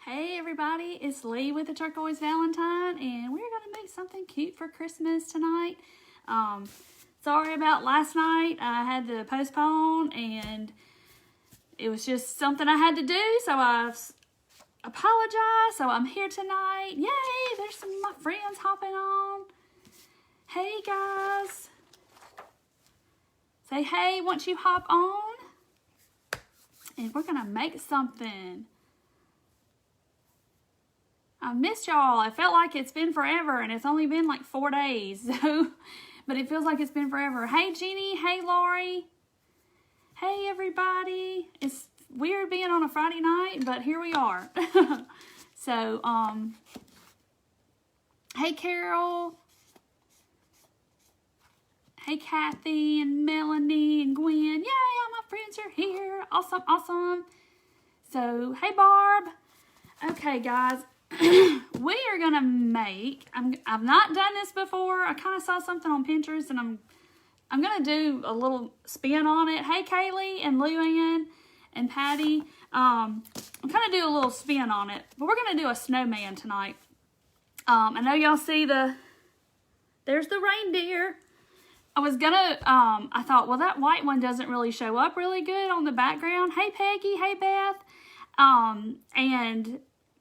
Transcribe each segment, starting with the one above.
Hey everybody, it's Lee with the Turquoise Valentine, and we're going to make something cute for Christmas tonight. Sorry about last night. I had to postpone, and it was just something I had to do, so I apologize. So I'm here tonight. Yay, there's some of my friends hopping on. Hey guys. Say hey once you hop on. And we're going to make something. I missed y'all. I felt like it's been forever, and it's only been like 4 days. So, but it feels like it's been forever. Hey, Jeannie. Hey, Lori. Hey, everybody. It's weird being on a Friday night, but here we are. So, hey, Carol. Hey, Kathy and Melanie and Gwen. Yay, all my friends are here. Awesome, awesome. So, hey, Barb. Okay, guys. We are gonna make, I've not done this before. I kind of saw something on Pinterest, and I'm gonna do a little spin on it. Hey Kaylee and Luann and Patty, I'm gonna do a little spin on it, but we're gonna do a snowman tonight. I know y'all see there's the reindeer. I was gonna, I thought, well, that white one doesn't really show up really good on the background. Hey Peggy, hey Beth,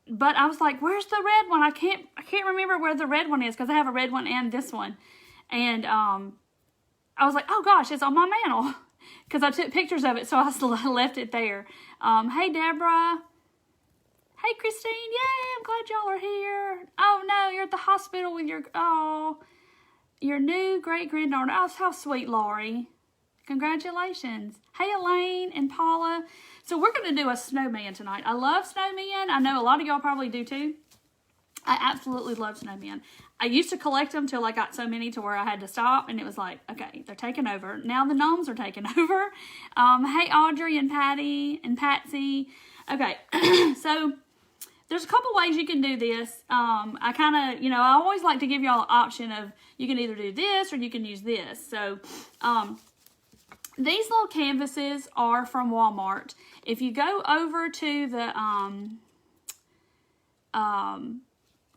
but I was like, where's the red one? I can't remember where the red one is, because I have a red one and this one. And I was like, oh gosh, it's on my mantle, because I took pictures of it, so I left it there. Hey Deborah. Hey Christine. Yay, I'm glad y'all are here. Oh no, you're at the hospital with your new great-granddaughter. Oh, how sweet, Lori. Congratulations. Hey Elaine and Paula. So we're going to do a snowman tonight. I love snowmen. I know a lot of y'all probably do too. I absolutely love snowmen. I used to collect them till I got so many to where I had to stop, and it was like, okay, they're taking over. Now the gnomes are taking over. Hey Audrey and Patty and Patsy. Okay, so there's a couple ways you can do this. I kind of, I always like to give y'all an option of you can either do this or you can use this. So, these little canvases are from Walmart. If you go over to the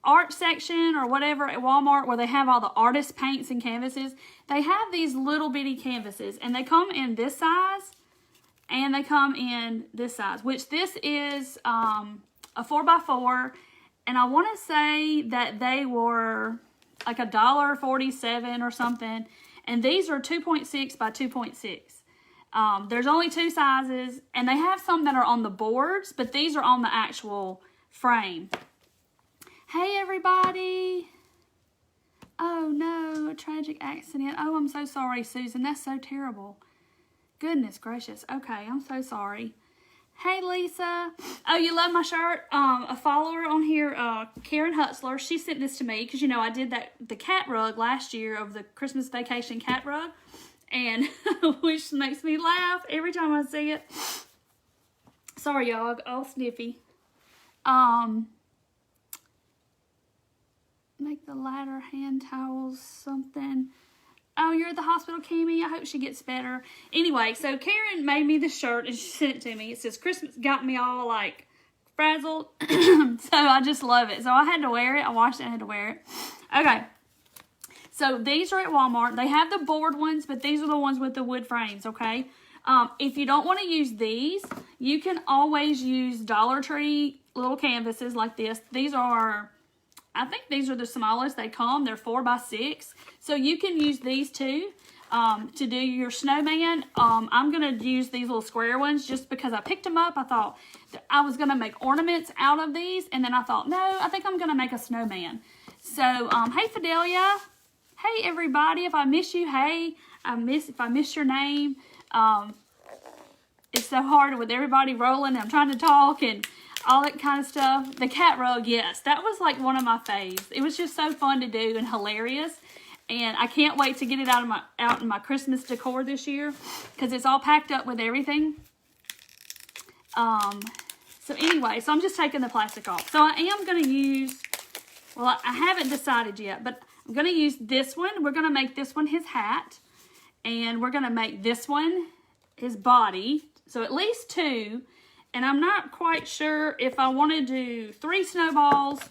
art section or whatever at Walmart, where they have all the artist paints and canvases, they have these little bitty canvases, and they come in this size and they come in this size, which this is a 4x4, and I want to say that they were like $1.47 or something. And these are 2.6 by 2.6. There's only two sizes, and they have some that are on the boards, but these are on the actual frame. Hey, everybody. Oh, no, a tragic accident. Oh, I'm so sorry, Susan. That's so terrible. Goodness gracious. Okay, I'm so sorry. Hey, Lisa. Oh, you love my shirt? A follower on here, Karen Hutzler, she sent this to me because, I did the cat rug last year of the Christmas vacation cat rug, and which makes me laugh every time I see it. Sorry, y'all, all sniffy. Make the ladder hand towels something. Oh, you're at the hospital, Kimmy. I hope she gets better. Anyway, so Karen made me this shirt, and she sent it to me. It says, Christmas got me all, like, frazzled. So I just love it. So I had to wear it. I washed it and had to wear it. Okay. So these are at Walmart. They have the board ones, but these are the ones with the wood frames, okay? If you don't want to use these, you can always use Dollar Tree little canvases like this. These are... I think these are the smallest they come. They're 4x6. So you can use these too to do your snowman. I'm going to use these little square ones just because I picked them up. I thought that I was going to make ornaments out of these. And then I thought, no, I think I'm going to make a snowman. So, hey, Fidelia. Hey, everybody. If I miss you, hey. If I miss your name. It's so hard with everybody rolling. I'm trying to talk and... all that kind of stuff. The cat rug, yes, that was like one of my faves. It was just so fun to do and hilarious, and I can't wait to get it out in my Christmas decor this year because it's all packed up with everything. So anyway, so I'm just taking the plastic off. So I am going to use, well, I haven't decided yet, but I'm going to use this one. We're going to make this one his hat, and we're going to make this one his body. So at least two. And I'm not quite sure if I want to do 3 snowballs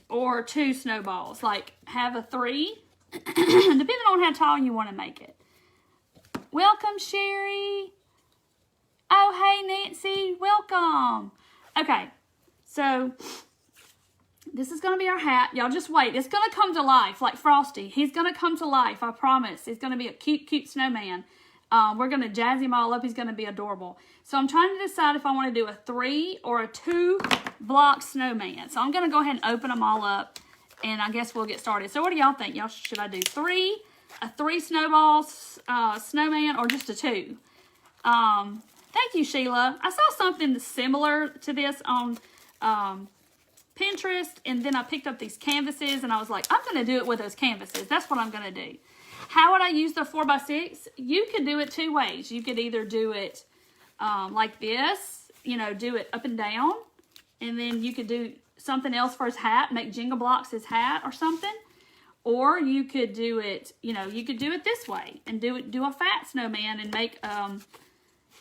or 2 snowballs. Like, have a 3, depending on how tall you want to make it. Welcome, Sherry. Oh, hey, Nancy. Welcome. Okay, so this is going to be our hat. Y'all just wait. It's going to come to life like Frosty. He's going to come to life, I promise. He's going to be a cute, cute snowman. We're going to jazz him all up. He's going to be adorable. So I'm trying to decide if I want to do a 3 or a 2 block snowman. So I'm going to go ahead and open them all up, and I guess we'll get started. So what do y'all think? Y'all, should I do a 3 snowballs snowman, or just a 2? Thank you, Sheila. I saw something similar to this on Pinterest, and then I picked up these canvases, and I was like, I'm going to do it with those canvases. That's what I'm going to do. How would I use the 4x6? You could do it 2 ways. You could either do it like this, you know, do it up and down, and then you could do something else for his hat, make Jenga blocks his hat or something. Or you could do it, you know, you could do it this way and do a fat snowman and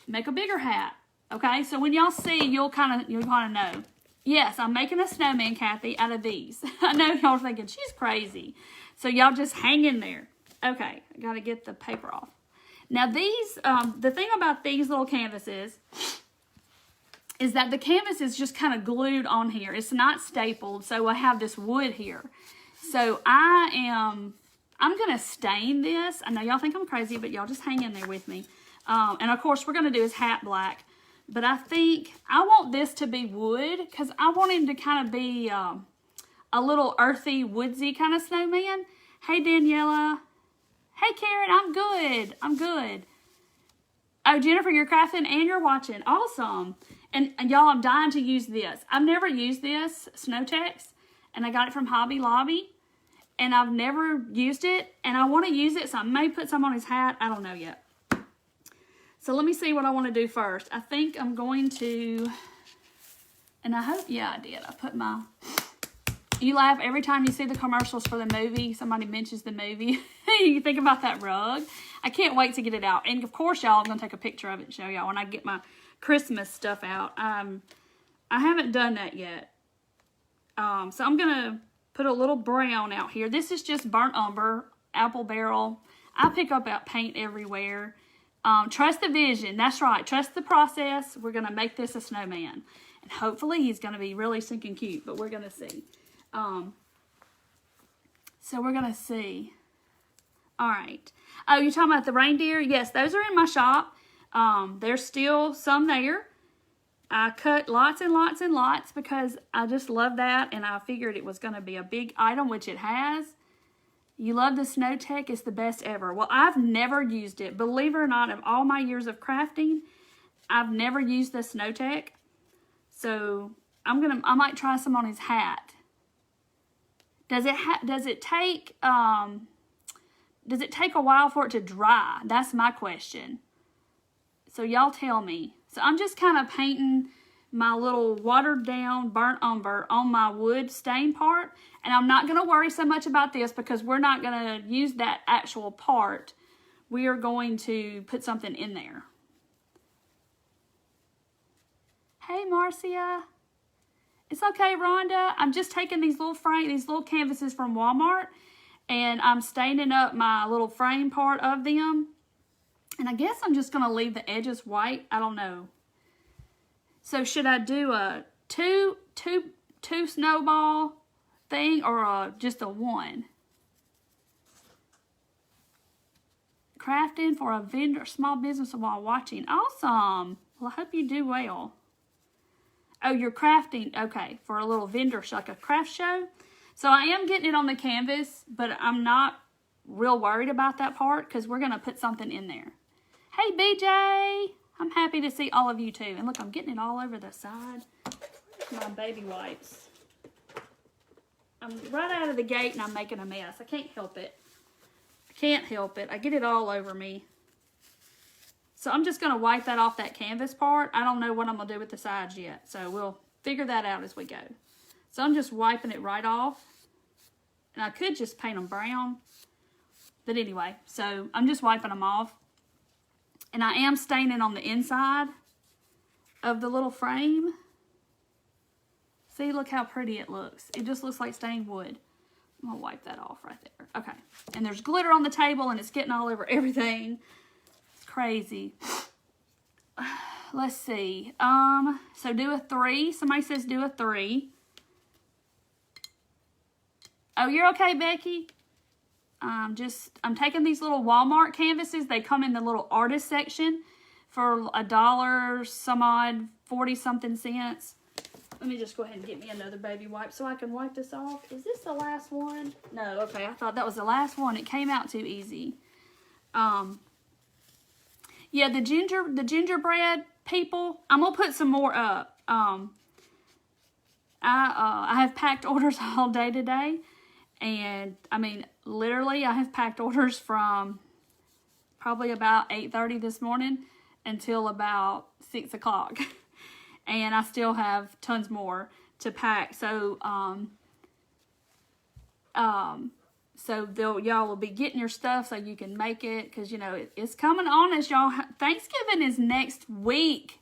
make a bigger hat. Okay, so when y'all see, you'll kind of know. Yes, I'm making a snowman, Kathy, out of these. I know y'all are thinking, she's crazy. So y'all just hang in there. Okay, I got to get the paper off. Now these, the thing about these little canvases is that the canvas is just kind of glued on here. It's not stapled, so I have this wood here. So I'm going to stain this. I know y'all think I'm crazy, but y'all just hang in there with me. And of course, we're going to do his hat black. But I think I want this to be wood because I want him to kind of be a little earthy, woodsy kind of snowman. Hey, Daniela. Hey, Karen, I'm good. I'm good. Oh, Jennifer, you're crafting and you're watching. Awesome. And y'all, I'm dying to use this. I've never used this, Snowtex, and I got it from Hobby Lobby. And I've never used it, and I want to use it, so I may put some on his hat. I don't know yet. So let me see what I want to do first. I think I'm going to, and I hope, yeah, I did. I put my, you laugh every time you see the commercials for the movie. Somebody mentions the movie. You think about that rug. I can't wait to get it out. And of course, y'all, I'm going to take a picture of it and show y'all when I get my Christmas stuff out. I haven't done that yet. So I'm going to put a little brown out here. This is just burnt umber, apple barrel. I pick up paint everywhere. Trust the vision. That's right. Trust the process. We're going to make this a snowman. And hopefully he's going to be really stinking cute, but we're going to see. So we're going to see. All right. Oh, you're talking about the reindeer? Yes, those are in my shop. There's still some there. I cut lots and lots and lots because I just love that, and I figured it was going to be a big item, which it has. You love the Snowtech. It's the best ever. Well, I've never used it. Believe it or not, of all my years of crafting, I've never used the Snowtech. So I might try some on his hat. Does it take a while for it to dry? That's my question. So y'all tell me. So I'm just kind of painting my little watered down burnt umber on my wood stain part. And I'm not going to worry so much about this because we're not going to use that actual part. We are going to put something in there. Hey, Marcia. It's okay, Rhonda. I'm just taking these little canvases from Walmart, and I'm staining up my little frame part of them. And I guess I'm just going to leave the edges white. I don't know. So should I do a two snowball thing or just a 1? Crafting for a vendor, small business while watching. Awesome. Well, I hope you do well. Oh, you're crafting. Okay, for a little vendor show, like a craft show. So I am getting it on the canvas, but I'm not real worried about that part because we're going to put something in there. Hey, BJ. I'm happy to see all of you too. And look, I'm getting it all over the side. Where's my baby wipes? I'm right out of the gate and I'm making a mess. I can't help it. I can't help it. I get it all over me. So I'm just going to wipe that off that canvas part. I don't know what I'm going to do with the sides yet. So we'll figure that out as we go. So I'm just wiping it right off. And I could just paint them brown. But anyway, so I'm just wiping them off. And I am staining on the inside of the little frame. See, look how pretty it looks. It just looks like stained wood. I'm gonna wipe that off right there. Okay, and there's glitter on the table and it's getting all over everything. It's crazy. Let's see. So do a 3. Somebody says do a 3. Oh, you're okay, Becky? I'm taking these little Walmart canvases. They come in the little artist section for $1 some odd, 40 something cents. Let me just go ahead and get me another baby wipe so I can wipe this off. Is this the last one? No, okay, I thought that was the last one. It came out too easy. Yeah, the gingerbread people, I'm gonna put some more up. I have packed orders all day today, and I mean, literally, I have packed orders from probably about 8:30 this morning until about 6 o'clock. And I still have tons more to pack. So, y'all will be getting your stuff so you can make it. Because, you know, it's coming on us, y'all. Thanksgiving is next week.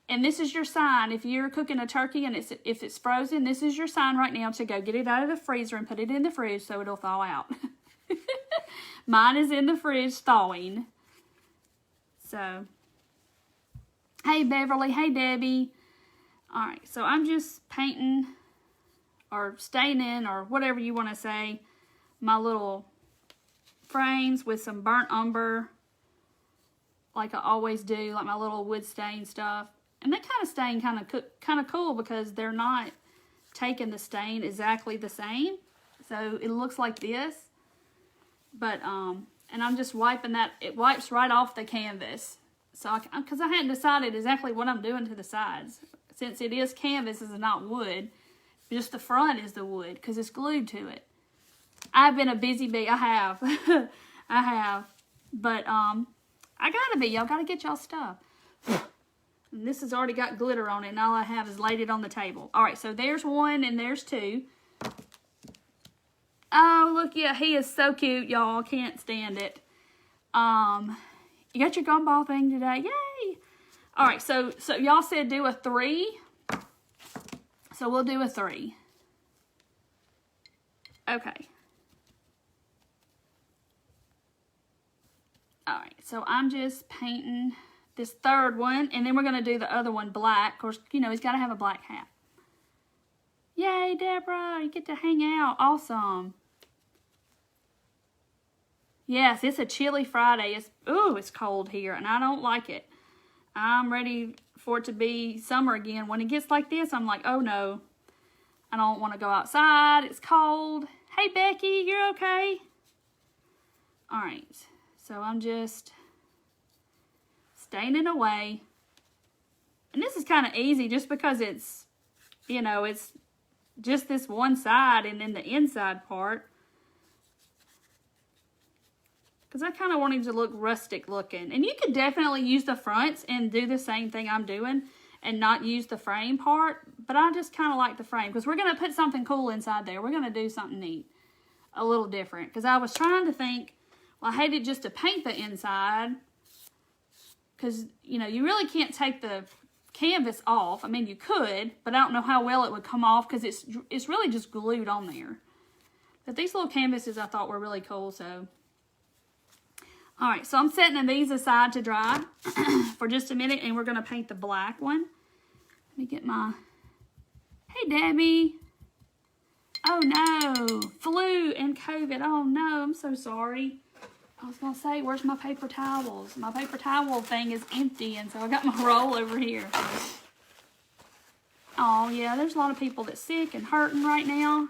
And this is your sign. If you're cooking a turkey and if it's frozen, this is your sign right now to go get it out of the freezer and put it in the fridge so it'll thaw out. Mine is in the fridge thawing. So, hey, Beverly. Hey, Debbie. All right, so I'm just painting or staining or whatever you want to say my little frames with some burnt umber like I always do, like my little wood stain stuff. And they kind of stain kind of cool because they're not taking the stain exactly the same. So it looks like this. But, and I'm just wiping that. It wipes right off the canvas. So, because I hadn't decided exactly what I'm doing to the sides. Since it is canvas, it's not wood. Just the front is the wood because it's glued to it. I've been a busy bee. I have. I have. But I gotta be. Y'all gotta get y'all stuff. And this has already got glitter on it, and all I have is laid it on the table. All right, so there's 1 and there's 2. Oh, look, yeah, he is so cute, y'all. Can't stand it. You got your gumball thing today. Yay! All right, so y'all said do a 3. So we'll do a 3. Okay. All right, so I'm just painting this 3rd one, and then we're going to do the other one black. Of course, you know, he's got to have a black hat. Yay, Deborah, you get to hang out. Awesome. Yes, it's a chilly Friday. It's cold here, and I don't like it. I'm ready for it to be summer again. When it gets like this, I'm like, oh no. I don't want to go outside. It's cold. Hey, Becky, you're okay? All right. So I'm just staining away. And this is kind of easy just because it's, you know, it's just this one side and then the inside part. Because I kind of wanted to look rustic looking. And you could definitely use the fronts and do the same thing I'm doing and not use the frame part. But I just kind of like the frame because we're going to put something cool inside there. We're going to do something neat. A little different. Because I was trying to think, well, I hated just to paint the inside. Because, you know, you really can't take the canvas off. I mean, you could, but I don't know how well it would come off because it's really just glued on there. But these little canvases I thought were really cool, so... All right, so I'm setting these aside to dry for just a minute, and we're going to paint the black one. Let me get my... Hey, Debbie. Oh, no. Flu and COVID. Oh, no. I'm so sorry. I was going to say, where's my paper towels? My paper towel thing is empty, and so I got my roll over here. Oh, yeah, there's a lot of people that's sick and hurting right now.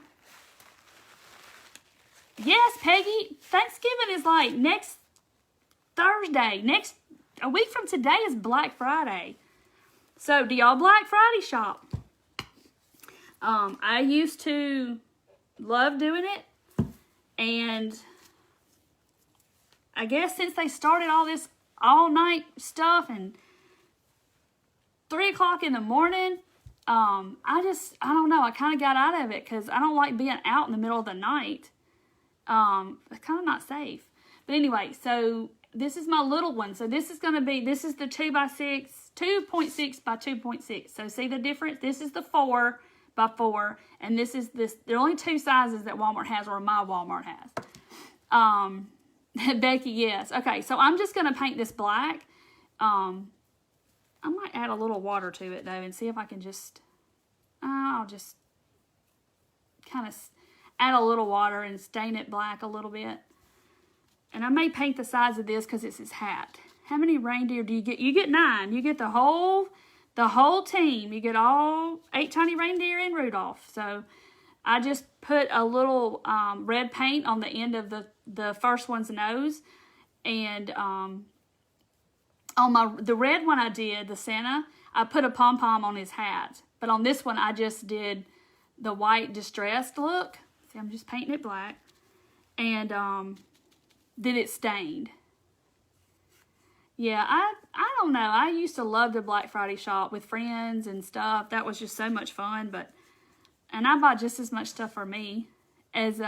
Yes, Peggy. Thanksgiving is like next Thursday. A week from today is Black Friday. So, do y'all Black Friday shop? I used to love doing it. And I guess since they started all this all-night stuff and 3 o'clock in the morning, I don't know. I kind of got out of it because I don't like being out in the middle of the night. It's kind of not safe. But anyway, so... This is my little one. So this is the 2x6, 2.6 by 2.6. So see the difference? This is the 4 by 4, and this is this. There are only 2 sizes that Walmart has, or my Walmart has. Becky, yes. Okay, so I'm just going to paint this black. I might add a little water to it, though, and see if I can just, I'll just kind of add a little water and stain it black a little bit. And I may paint the sides of this because it's his hat. How many reindeer do you get? You get 9. You get the whole team. You get all 8 tiny reindeer and Rudolph. So I just put a little red paint on the end of the first one's nose. And on the red one I did, the Santa, I put a pom-pom on his hat. But on this one, I just did the white distressed look. See, I'm just painting it black. And then it stained. Yeah, I don't know. I used to love the Black Friday shop with friends and stuff. That was just so much fun. And I bought just as much stuff for me as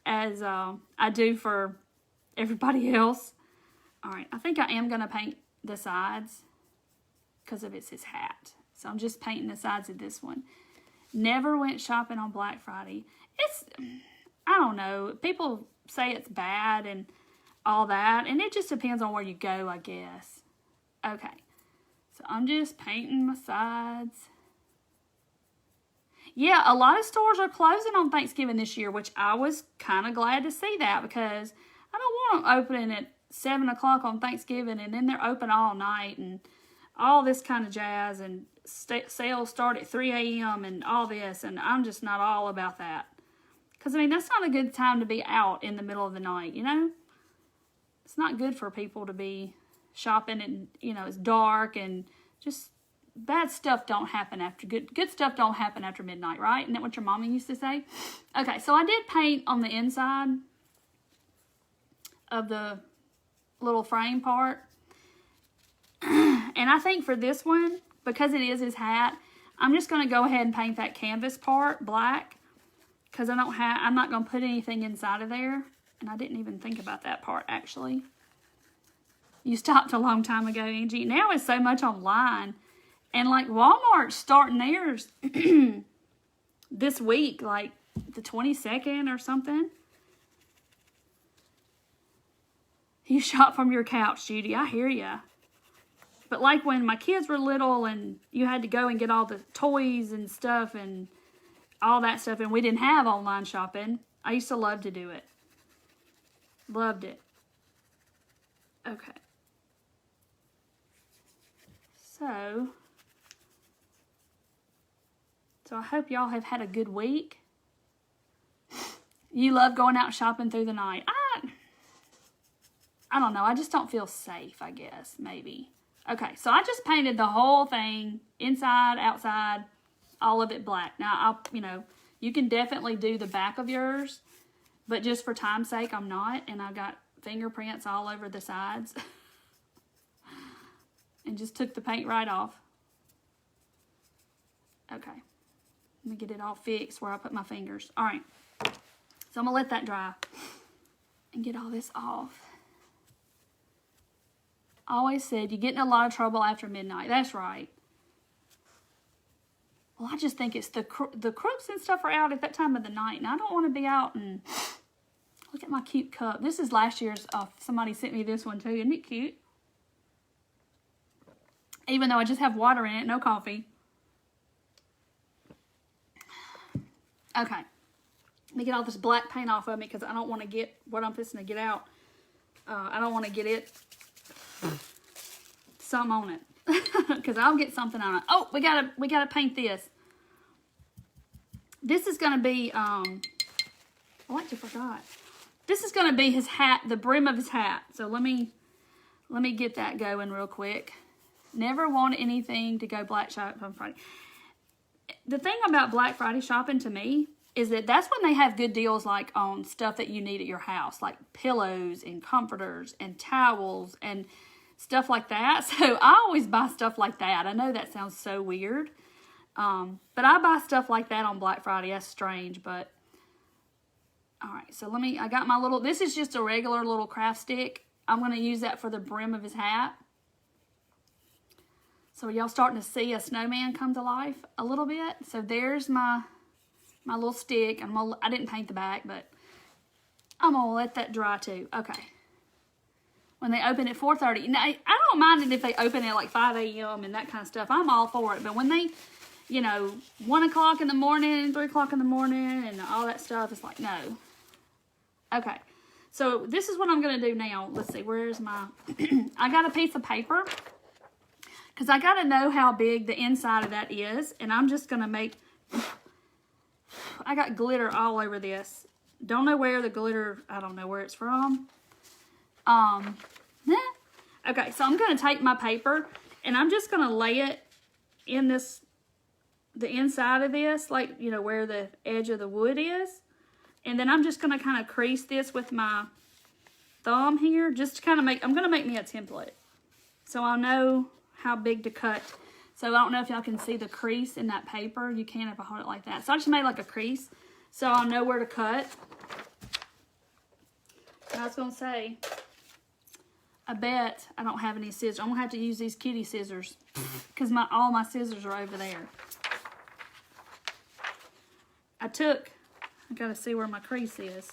as I do for everybody else. All right, I think I am going to paint the sides because of it's his hat. So I'm just painting the sides of this one. Never went shopping on Black Friday. I don't know. People say it's bad and all that, and it just depends on where you go, I guess. Okay, so I'm just painting my sides. Yeah, a lot of stores are closing on Thanksgiving this year, which I was kind of glad to see that because I don't want them opening at 7 o'clock on Thanksgiving and then they're open all night and all this kind of jazz, and sales start at 3 a.m. and all this, and I'm just not all about that. Because, I mean, that's not a good time to be out in the middle of the night, you know? It's not good for people to be shopping and, you know, it's dark and just bad stuff don't happen after, good stuff don't happen after midnight, right? Isn't that what your mama used to say? Okay, so I did paint on the inside of the little frame part. And I think for this one, because it is his hat, I'm just going to go ahead and paint that canvas part black. Because I'm not going to put anything inside of there. And I didn't even think about that part, actually. You stopped a long time ago, Angie. Now it's so much online. And, like, Walmart's starting theirs this week, like the 22nd or something. You shop from your couch, Judy. I hear ya. But, like, when my kids were little and you had to go and get all the toys and stuff and all that stuff, and we didn't have online shopping, I used to love to do it. Loved it. Okay. So I hope y'all have had a good week. You love going out shopping through the night. I don't know. I just don't feel safe, I guess, maybe. Okay, so I just painted the whole thing, inside, outside, all of it black. Now, you can definitely do the back of yours, but just for time's sake, I'm not. And I got fingerprints all over the sides. And just took the paint right off. Okay. Let me get it all fixed where I put my fingers. All right. So I'm going to let that dry and get all this off. I always said you get in a lot of trouble after midnight. That's right. Well, I just think it's the crooks and stuff are out at that time of the night, and I don't want to be out and look at my cute cup. This is last year's. Somebody sent me this one too. Isn't it cute? Even though I just have water in it, no coffee. Okay. Let me get all this black paint off of me because I don't want to get what I'm fixing to get out. I don't want to get it some on it. Because I'll get something on it. Oh, we gotta paint this. This is gonna be oh, I just forgot. This is gonna be his hat, the brim of his hat. So let me get that going real quick. Never want anything to go black shopping on Friday. The thing about Black Friday shopping to me is that that's when they have good deals, like on stuff that you need at your house, like pillows and comforters and towels and stuff like that. So I always buy stuff like that. I know that sounds so weird. But I buy stuff like that on Black Friday. That's strange, but all right. So I got my little, this is just a regular little craft stick. I'm going to use that for the brim of his hat. So y'all starting to see a snowman come to life a little bit. So there's my little stick. I didn't paint the back, but I'm gonna let that dry too. Okay. When they open at 4:30. Now, I don't mind it if they open at like 5 a.m. and that kind of stuff. I'm all for it. But when they, 1 o'clock in the morning, 3 o'clock in the morning, and all that stuff, it's like, no. Okay. So this is what I'm going to do now. Let's see. Where's my... I got a piece of paper. Because I got to know how big the inside of that is. And I'm just going to make... I got glitter all over this. Don't know where the glitter... I don't know where it's from. Okay, so I'm going to take my paper and I'm just going to lay it in the inside of this, like, where the edge of the wood is. And then I'm just going to kind of crease this with my thumb here, just to kind of I'm going to make me a template. So I'll know how big to cut. So I don't know if y'all can see the crease in that paper. You can if I hold it like that. So I just made like a crease so I'll know where to cut. And I was going to say... I bet I don't have any scissors. I'm going to have to use these kitty scissors because all my scissors are over there. I got to see where my crease is.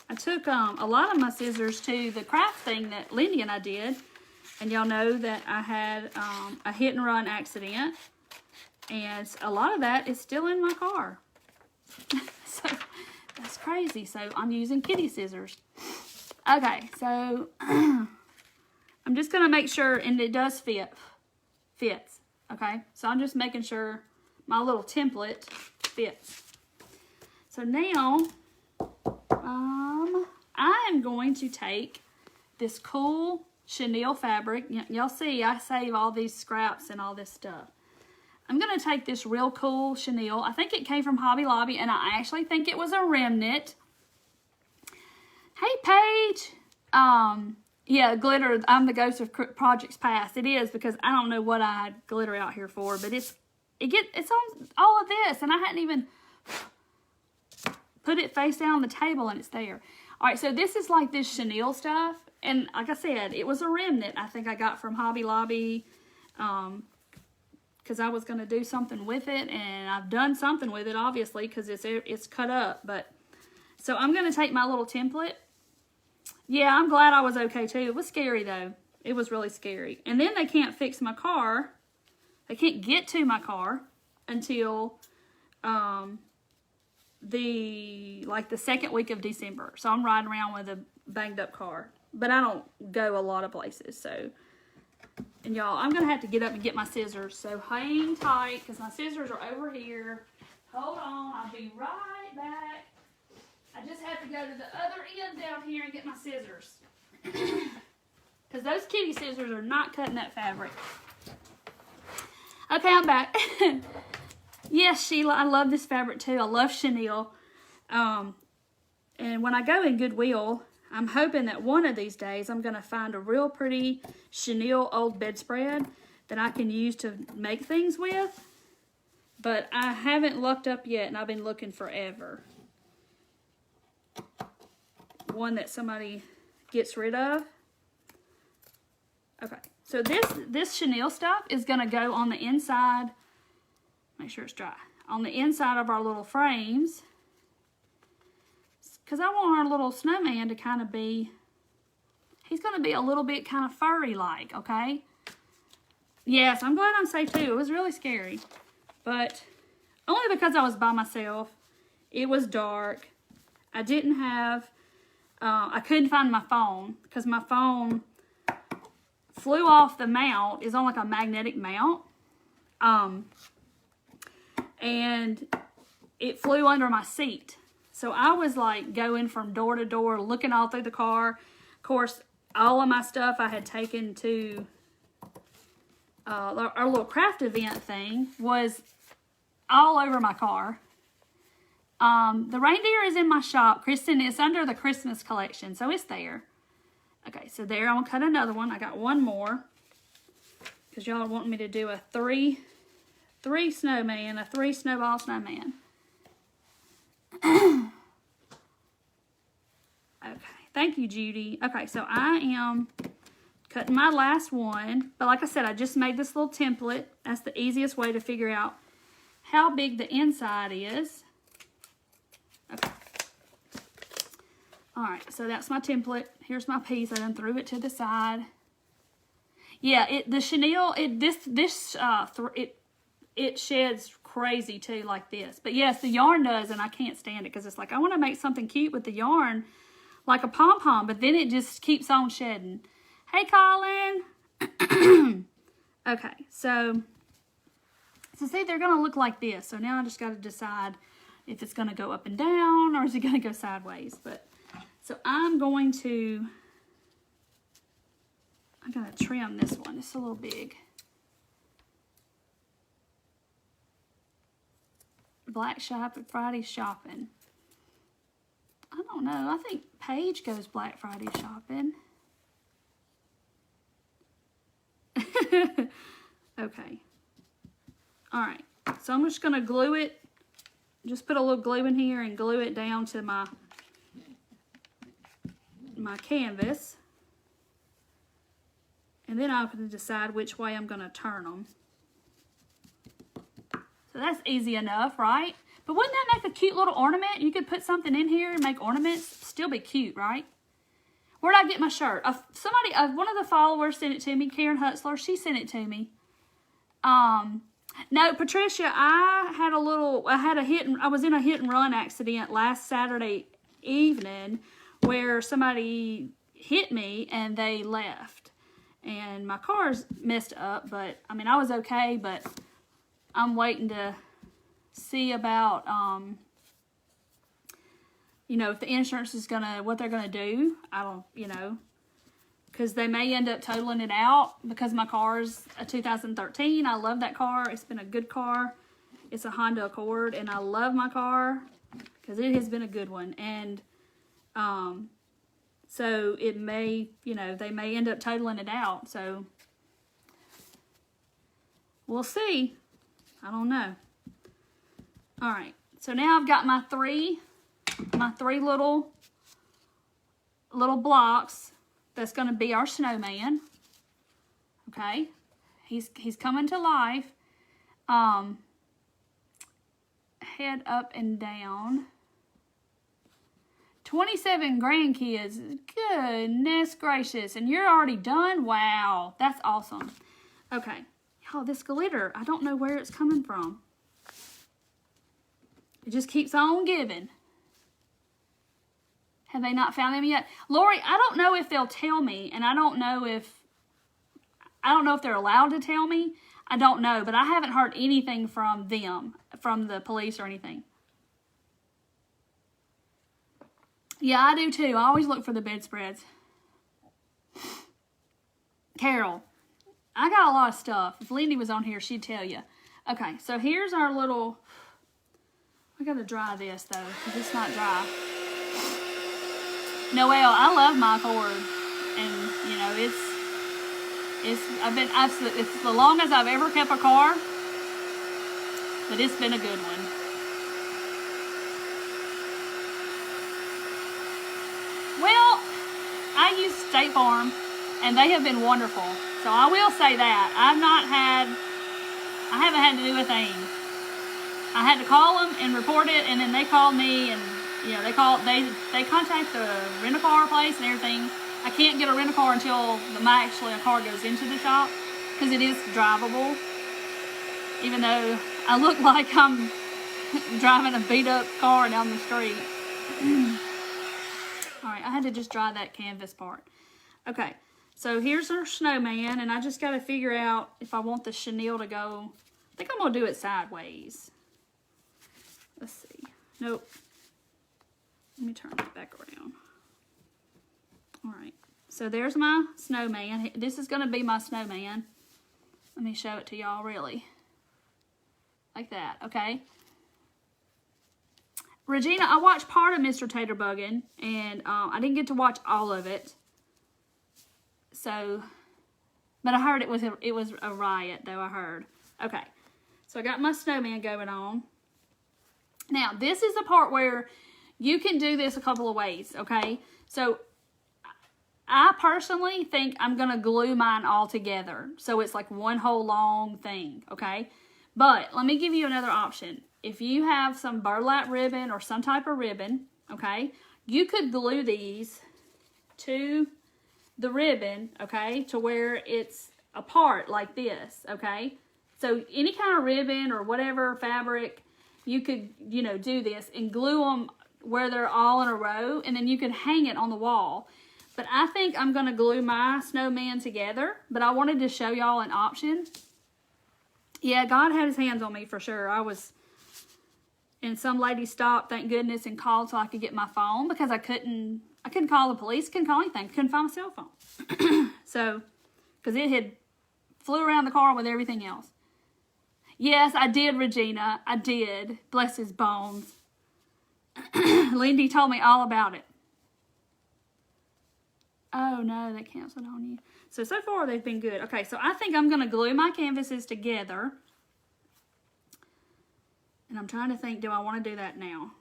I took a lot of my scissors to the craft thing that Lindy and I did. And y'all know that I had a hit and run accident. And a lot of that is still in my car. So that's crazy. So I'm using kitty scissors. Okay, so I'm just going to make sure, and it does fits, okay? So I'm just making sure my little template fits. So now, I am going to take this cool chenille fabric. Y'all see, I save all these scraps and all this stuff. I'm going to take this real cool chenille. I think it came from Hobby Lobby, and I actually think it was a remnant. Hey, Paige. Yeah, glitter. I'm the ghost of projects past. It is because I don't know what I had glitter out here for, but it's on all of this, and I hadn't even put it face down on the table, and it's there. All right, so this is like this chenille stuff, and like I said, it was a remnant I think I got from Hobby Lobby, because I was going to do something with it, and I've done something with it, obviously, because it's cut up, but so I'm going to take my little template. Yeah, I'm glad I was okay too. It was scary though. It was really scary. And then they can't fix my car. They can't get to my car until the second week of December. So I'm riding around with a banged up car. But I don't go a lot of places. So, and y'all, I'm going to have to get up and get my scissors. So hang tight because my scissors are over here. Hold on. I'll be right back. I just have to go to the other end down here and get my scissors. Because those kitty scissors are not cutting that fabric. Okay, I'm back. Yes, Sheila, I love this fabric too. I love chenille. And when I go in Goodwill, I'm hoping that one of these days I'm going to find a real pretty chenille old bedspread that I can use to make things with. But I haven't looked up yet, and I've been looking forever. One that somebody gets rid of. Okay, so this chenille stuff is going to go on the inside. Make sure it's dry. On the inside of our little frames. Because I want our little snowman to kind of be, he's going to be a little bit kind of furry-like, okay? Yes, I'm glad I'm safe too. It was really scary. But only because I was by myself. It was dark. I didn't have, I couldn't find my phone because my phone flew off the mount. It's on like a magnetic mount. And it flew under my seat. So I was like going from door to door, looking all through the car. Of course, all of my stuff I had taken to our little craft event thing was all over my car. The reindeer is in my shop. Kristen, it's under the Christmas collection, so it's there. Okay, so there, I'm going to cut another one. I got one more. Because y'all want me to do a three snowman, a 3 snowball snowman. Okay, thank you, Judy. Okay, so I am Cutting my last one. But like I said, I just made this little template. That's the easiest way to figure out how big the inside is. Okay. Alright, so that's my template. Here's my piece. I done threw it to the side. Yeah, the chenille, it sheds crazy too, like this. But yes, the yarn does, and I can't stand it because it's like I want to make something cute with the yarn, like a pom-pom, but then it just keeps on shedding. Hey, Colin. Okay, so see, they're going to look like this. So now I just got to decide if it's going to go up and down or is it going to go sideways. But so I'm going to trim this one. It's a little big. Black Friday shopping. I don't know. I think Paige goes Black Friday shopping. Okay. All right. So I'm just going to glue it. Just put a little glue in here and glue it down to my canvas. And then I'll have to decide which way I'm going to turn them. So that's easy enough, right? But wouldn't that make a cute little ornament? You could put something in here and make ornaments. Still be cute, right? Where'd I get my shirt? One of the followers sent it to me. Karen Hutzler, she sent it to me. No, Patricia, I was in a hit and run accident last Saturday evening where somebody hit me and they left. And my car's messed up, but I mean, I was okay, but I'm waiting to see about, if the insurance is what they're gonna do. I don't, because they may end up totaling it out because my car's a 2013. I love that car. It's been a good car. It's a Honda Accord, and I love my car because it has been a good one. And, so it may, they may end up totaling it out. So we'll see. I don't know. All right. So now I've got my three little blocks. That's going to be our snowman. Okay. He's coming to life. Head up and down. 27 grandkids. Goodness gracious. And you're already done? Wow. That's awesome. Okay. Oh, this glitter. I don't know where it's coming from. It just keeps on giving. Have they not found them yet? Lori, I don't know if they'll tell me, and I don't know if they're allowed to tell me. I don't know, but I haven't heard anything from them, from the police or anything. Yeah, I do too. I always look for the bedspreads. Carol, I got a lot of stuff. If Lindy was on here, she'd tell you. Okay, so here's our little... I gotta dry this though, because it's not dry. Noelle, I love my cord, and it's the longest I've ever kept a car, but it's been a good one. Well, I use State Farm, and they have been wonderful. So I will say that I haven't had to do a thing. I had to call them and report it, and then they called me, and they contact the rent-a-car place and everything. I can't get a rent-a-car until a car goes into the shop because it is drivable. Even though I look like I'm driving a beat-up car down the street. All right, I had to just dry that canvas part. Okay, so here's our snowman, and I just got to figure out if I want the chenille to go. I think I'm going to do it sideways. Let's see. Nope. Let me turn it back around. All right. So there's my snowman. This is going to be my snowman. Let me show it to y'all really. Like that. Okay. Regina, I watched part of Mr. Taterbuggin, and I didn't get to watch all of it. So, but I heard it was a riot, though, I heard. Okay. So I got my snowman going on. Now, this is the part where you can do this a couple of ways, okay? So, I personally think I'm going to glue mine all together. So it's like one whole long thing, okay? But let me give you another option. If you have some burlap ribbon or some type of ribbon, okay, you could glue these to the ribbon, okay, to where it's apart like this, okay? So any kind of ribbon or whatever fabric, you could, you know, do this and glue them where they're all in a row, and then you could hang it on the wall. But I think I'm going to glue my snowman together, but I wanted to show y'all an option. Yeah, God had his hands on me for sure. And some lady stopped, thank goodness, and called so I could get my phone because I couldn't call the police, couldn't call anything, couldn't find my cell phone. So, because it had flew around the car with everything else. Yes, I did, Regina. I did. Bless his bones. Lindy told me all about it. Oh, no, they canceled on you. So far, they've been good. Okay, so I think I'm going to glue my canvases together. And I'm trying to think, do I want to do that now?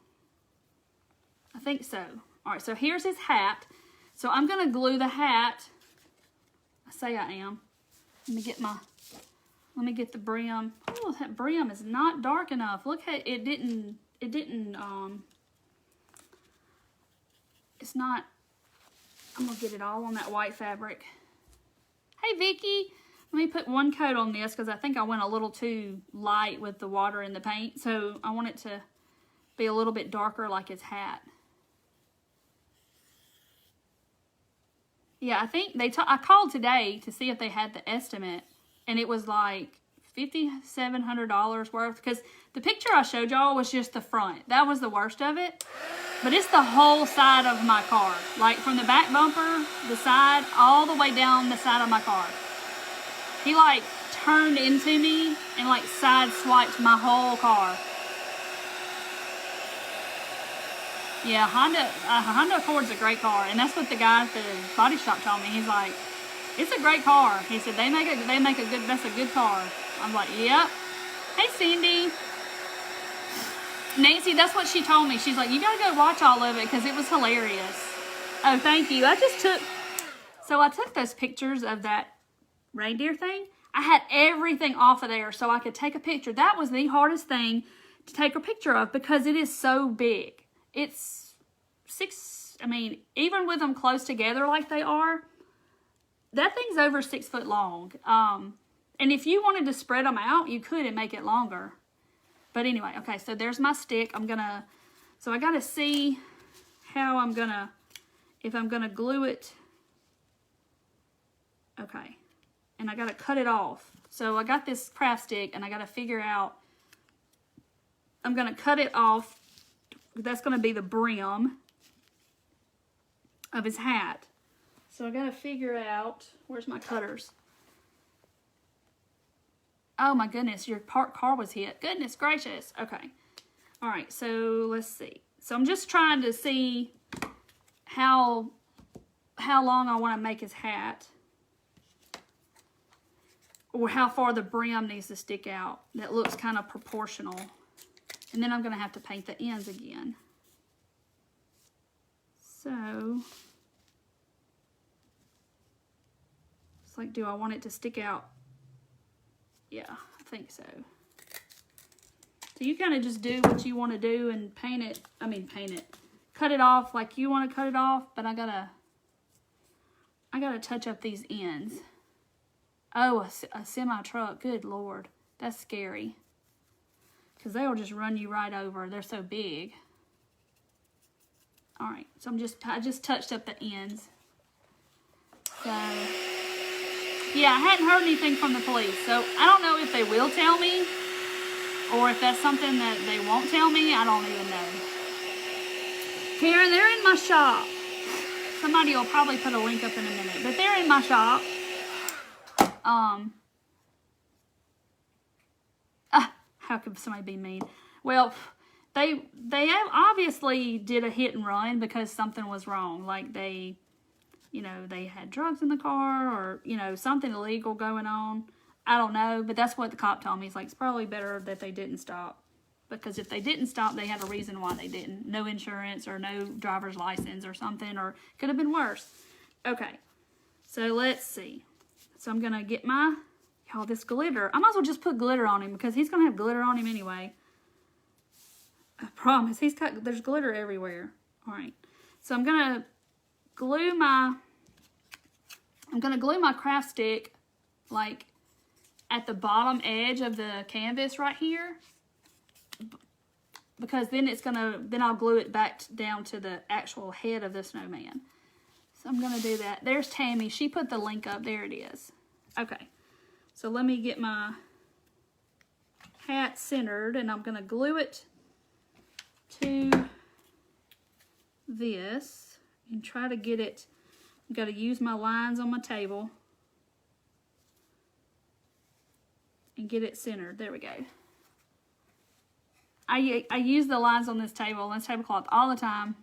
I think so. All right, so here's his hat. So I'm going to glue the hat. I say I am. Let me get the brim. Oh, that brim is not dark enough. Look how it didn't, it's not, I'm going to get it all on that white fabric. Hey, Vicky. Let me put one coat on this because I think I went a little too light with the water and the paint. So I want it to be a little bit darker like his hat. Yeah, I think I called today to see if they had the estimate, and it was like $5,700 worth, because the picture I showed y'all was just the front. That was the worst of it, but it's the whole side of my car, like from the back bumper, the side, all the way down the side of my car. He like turned into me and like side swiped my whole car. Yeah, Honda Accord's a great car, and that's what the guy at the body shop told me. He's like, it's a great car. He said that's a good car. I'm like, yep. Hey, Cindy. Nancy, that's what she told me. She's like, you gotta go watch all of it because it was hilarious. Oh, thank you. I took those pictures of that reindeer thing. I had everything off of there so I could take a picture. That was the hardest thing to take a picture of because it is so big. It's even with them close together like they are, that thing's over 6 foot long. And if you wanted to spread them out, you could and make it longer. But anyway, okay, so there's my stick. So I got to see how if I'm going to glue it. Okay. And I got to cut it off. So I got this craft stick and I got to figure out, I'm going to cut it off. That's going to be the brim of his hat. So I got to figure out, where's my cutters? Oh my goodness, your car was hit. Goodness gracious. Okay. All right, so let's see. So I'm just trying to see how long I want to make his hat. Or how far the brim needs to stick out. That looks kind of proportional. And then I'm going to have to paint the ends again. So, it's like, do I want it to stick out? Yeah, I think so. So you kind of just do what you want to do and paint it. Cut it off like you want to cut it off, but I gotta touch up these ends. Oh, a semi-truck. Good Lord. That's scary. Because they'll just run you right over. They're so big. Alright, so I just touched up the ends. So, yeah, I hadn't heard anything from the police. So, I don't know if they will tell me. Or if that's something that they won't tell me. I don't even know. Karen, they're in my shop. Somebody will probably put a link up in a minute. But they're in my shop. How could somebody be mean? Well, they obviously did a hit and run because something was wrong. Like they had drugs in the car or, something illegal going on. I don't know, but that's what the cop told me. He's like, it's probably better that they didn't stop. Because if they didn't stop, they had a reason why they didn't. No insurance or no driver's license or something, or could have been worse. Okay, so let's see. So I'm gonna get my, y'all, this glitter. I might as well just put glitter on him because he's gonna have glitter on him anyway. I promise, there's glitter everywhere. All right, so I'm gonna glue my craft stick like at the bottom edge of the canvas right here, because then I'll glue it back down to the actual head of the snowman. So I'm gonna do that. There's Tammy, she put the link up, there it is. Okay, so let me get my hat centered and I'm gonna glue it to this and try to get it. I've got to use my lines on my table and get it centered. There we go. I use the lines on this tablecloth all the time.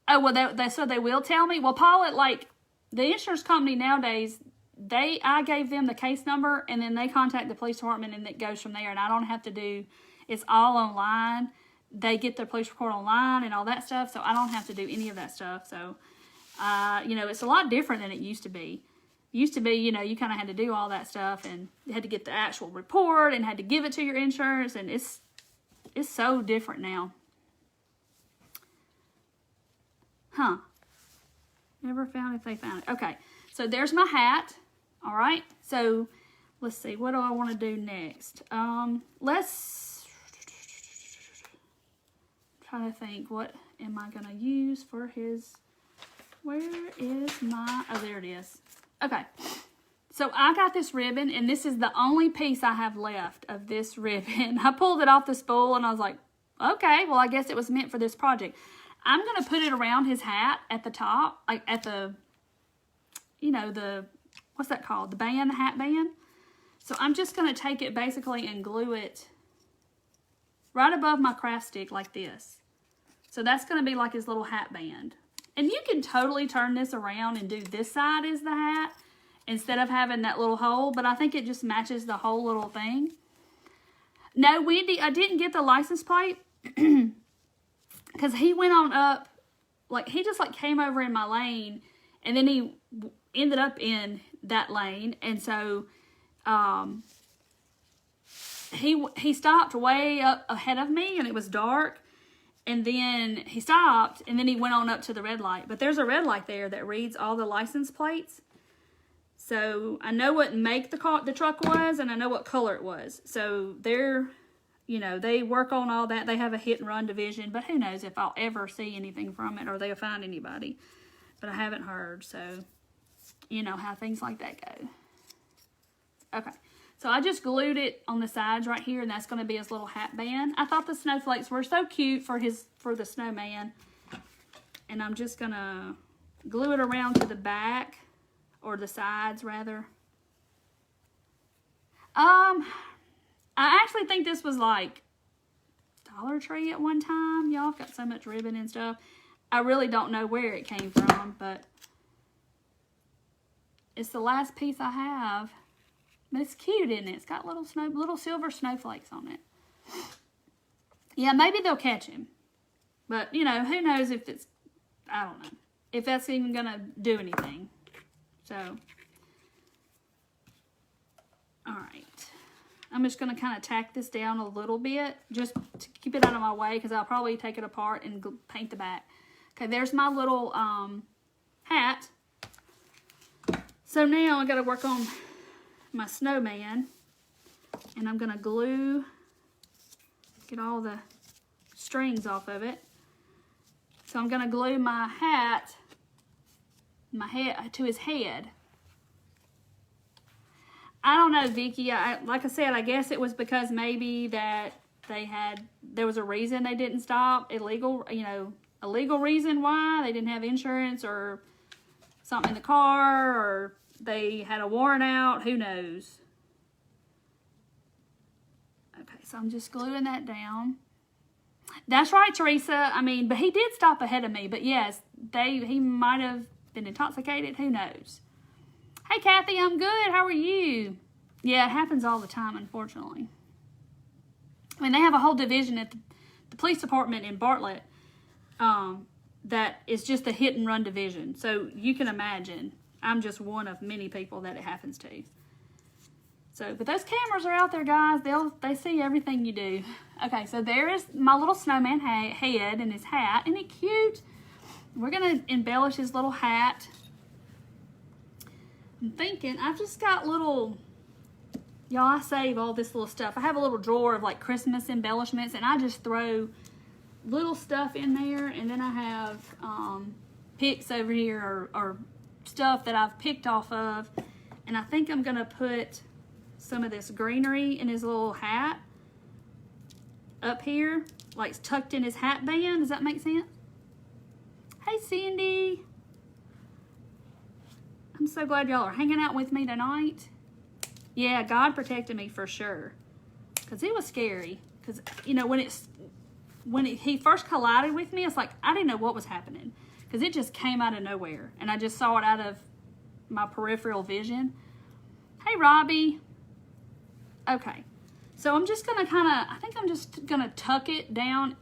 Oh, well, so they will tell me. Well, Paula, like the insurance company nowadays, I gave them the case number and then they contact the police department and it goes from there, and I don't have to do, it's all online. They get their police report online and all that stuff, so I don't have to do any of that stuff. So, you know, it's a lot different than it used to be. It used to be, you know, you kind of had to do all that stuff and you had to get the actual report and had to give it to your insurance, and it's so different now. Huh. Never found if they found it. Okay, so there's my hat. All right, so let's see. What do I want to do next? Let's try to think. What am I going to use for his... Where is my... Oh, there it is. Okay, so I got this ribbon, and this is the only piece I have left of this ribbon. I pulled it off the spool, and I was like, okay, well, I guess it was meant for this project. I'm going to put it around his hat at the top, like at the, you know, the, what's that called? The band, the hat band. So I'm just going to take it basically and glue it right above my craft stick like this. So that's going to be like his little hat band. And you can totally turn this around and do this side as the hat instead of having that little hole, but I think it just matches the whole little thing. No, Wendy, I didn't get the license plate because he went on up, like he just like came over in my lane and then he ended up in that lane. And so he stopped way up ahead of me and it was dark. And then he stopped, and then he went on up to the red light. But there's a red light there that reads all the license plates. So I know what make the truck was, and I know what color it was. So they're, you know, they work on all that. They have a hit and run division, but who knows if I'll ever see anything from it or they'll find anybody. But I haven't heard, so you know how things like that go. Okay. So I just glued it on the sides right here, and that's going to be his little hat band. I thought the snowflakes were so cute for the snowman. And I'm just going to glue it around to the back, or the sides rather. I actually think this was like Dollar Tree at one time. Y'all, I've got so much ribbon and stuff. I really don't know where it came from, but it's the last piece I have. But it's cute, isn't it? It's got little silver snowflakes on it. Yeah, maybe they'll catch him. But, you know, who knows if it's, I don't know, if that's even going to do anything. So, all right. I'm just going to kind of tack this down a little bit, just to keep it out of my way, because I'll probably take it apart and paint the back. Okay, there's my little hat. So now I got to work on my snowman, and I'm going to get all the strings off of it. So I'm going to glue my hat to his head. I don't know, Vicky. Like I said, I guess it was because maybe that there was a reason they didn't stop, illegal reason why they didn't have insurance or something in the car, or they had a warrant out, who knows. Okay, so I'm just gluing that down. That's right, Teresa. I mean, but he did stop ahead of me. But yes, he might have been intoxicated. Who knows? Hey, Kathy, I'm good. How are you? Yeah, it happens all the time, unfortunately. I mean, they have a whole division at the police department in Bartlett. that is just a hit and run division. So you can imagine, I'm just one of many people that it happens to. So, but those cameras are out there, guys. They see everything you do. Okay, so there is my little snowman head and his hat. Isn't it cute? We're gonna embellish his little hat. I'm thinking, I've just got little, y'all, I save all this little stuff. I have a little drawer of like Christmas embellishments, and I just throw little stuff in there, and then I have picks over here or stuff that I've picked off of, and I think I'm gonna put some of this greenery in his little hat up here, like tucked in his hat band. Does that make sense? Hey, Cindy. I'm so glad y'all are hanging out with me tonight. Yeah, God protected me for sure, because it was scary. Because, you know, when he first collided with me, it's like I didn't know what was happening, because it just came out of nowhere, and I just saw it out of my peripheral vision. Hey, Robbie. Okay, so I'm just gonna I think I'm just gonna tuck it down,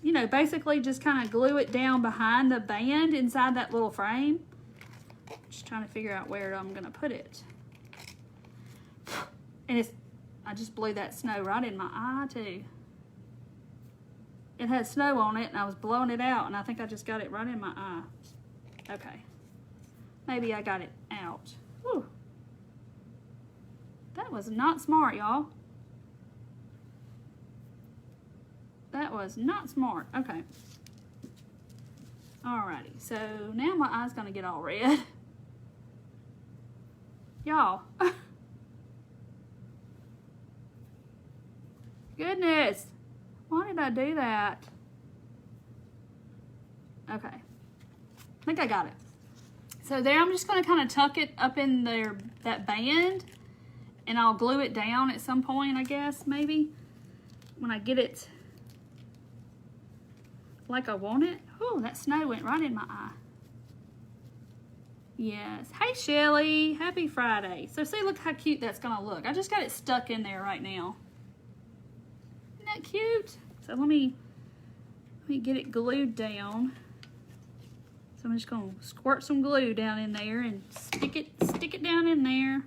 you know, basically just kind of glue it down behind the band inside that little frame. Just trying to figure out where I'm gonna put it. And I just blew that snow right in my eye too. It had snow on it and I was blowing it out, and I think I just got it right in my eye. Okay, maybe I got it out. Whew. That was not smart, y'all. That was not smart. Okay. Alrighty, so now my eye's gonna get all red. Y'all. Goodness. Why did I do that? Okay. I think I got it. So there, I'm just gonna kind of tuck it up in there, that band, and I'll glue it down at some point, I guess, maybe, when I get it like I want it. Oh, that snow went right in my eye. Yes. Hey, Shelly. Happy Friday. So see, look how cute that's going to look. I just got it stuck in there right now. Isn't that cute? So let me get it glued down. So I'm just going to squirt some glue down in there and stick it down in there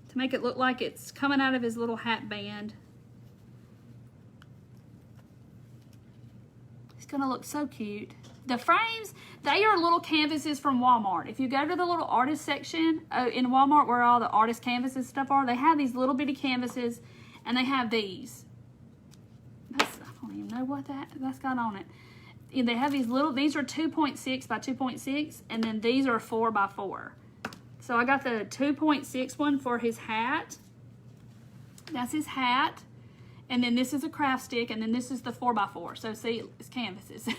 to make it look like it's coming out of his little hat band. It's gonna look so cute. The frames, they are little canvases from Walmart. If you go to the little artist section in Walmart where all the artist canvases stuff are, they have these little bitty canvases, and they have these. I don't even know what that's got on it. And they have these little, these are 2.6 by 2.6, and then these are 4 by 4. So I got the 2.6 one for his hat. That's his hat. And then this is a craft stick, and then this is the 4 by 4. So see, it's canvases.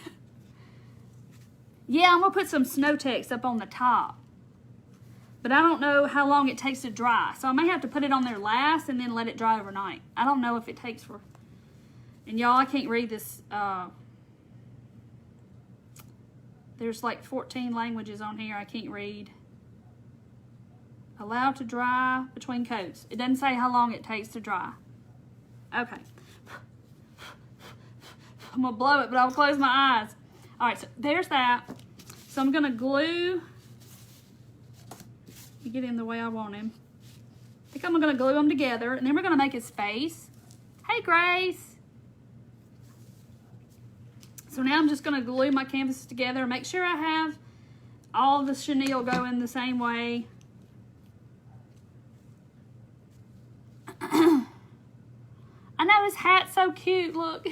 Yeah, I'm gonna put some snow text up on the top, but I don't know how long it takes to dry. So I may have to put it on there last and then let it dry overnight. I don't know if it takes for, and y'all, I can't read this. There's like 14 languages on here I can't read. Allow to dry between coats. It doesn't say how long it takes to dry. Okay. I'm gonna blow it, but I'll close my eyes. All right, so there's that. So I'm gonna glue. You get him the way I want him. I think I'm gonna glue them together, and then we're gonna make his face. Hey, Grace. So now I'm just gonna glue my canvases together and make sure I have all the chenille going the same way. I know his hat's so cute, look.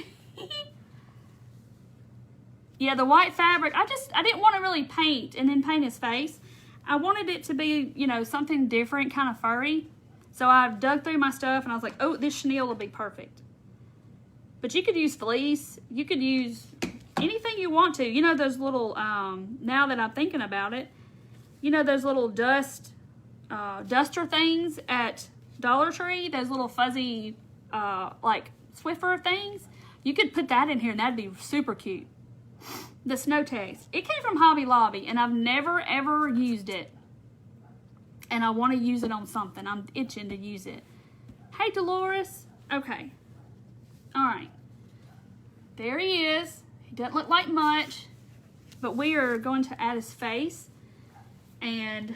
Yeah, the white fabric, I didn't want to really paint and then paint his face. I wanted it to be, you know, something different, kind of furry. So I dug through my stuff and I was like, oh, this chenille will be perfect. But you could use fleece. You could use anything you want to. You know those little, now that I'm thinking about it, you know those little duster things at Dollar Tree? Those little fuzzy, like Swiffer things? You could put that in here and that'd be super cute. The snow text. It came from Hobby Lobby and I've never ever used it. And I want to use it on something. I'm itching to use it. Hey, Dolores. Okay. All right. There he is. He doesn't look like much, but we are going to add his face. And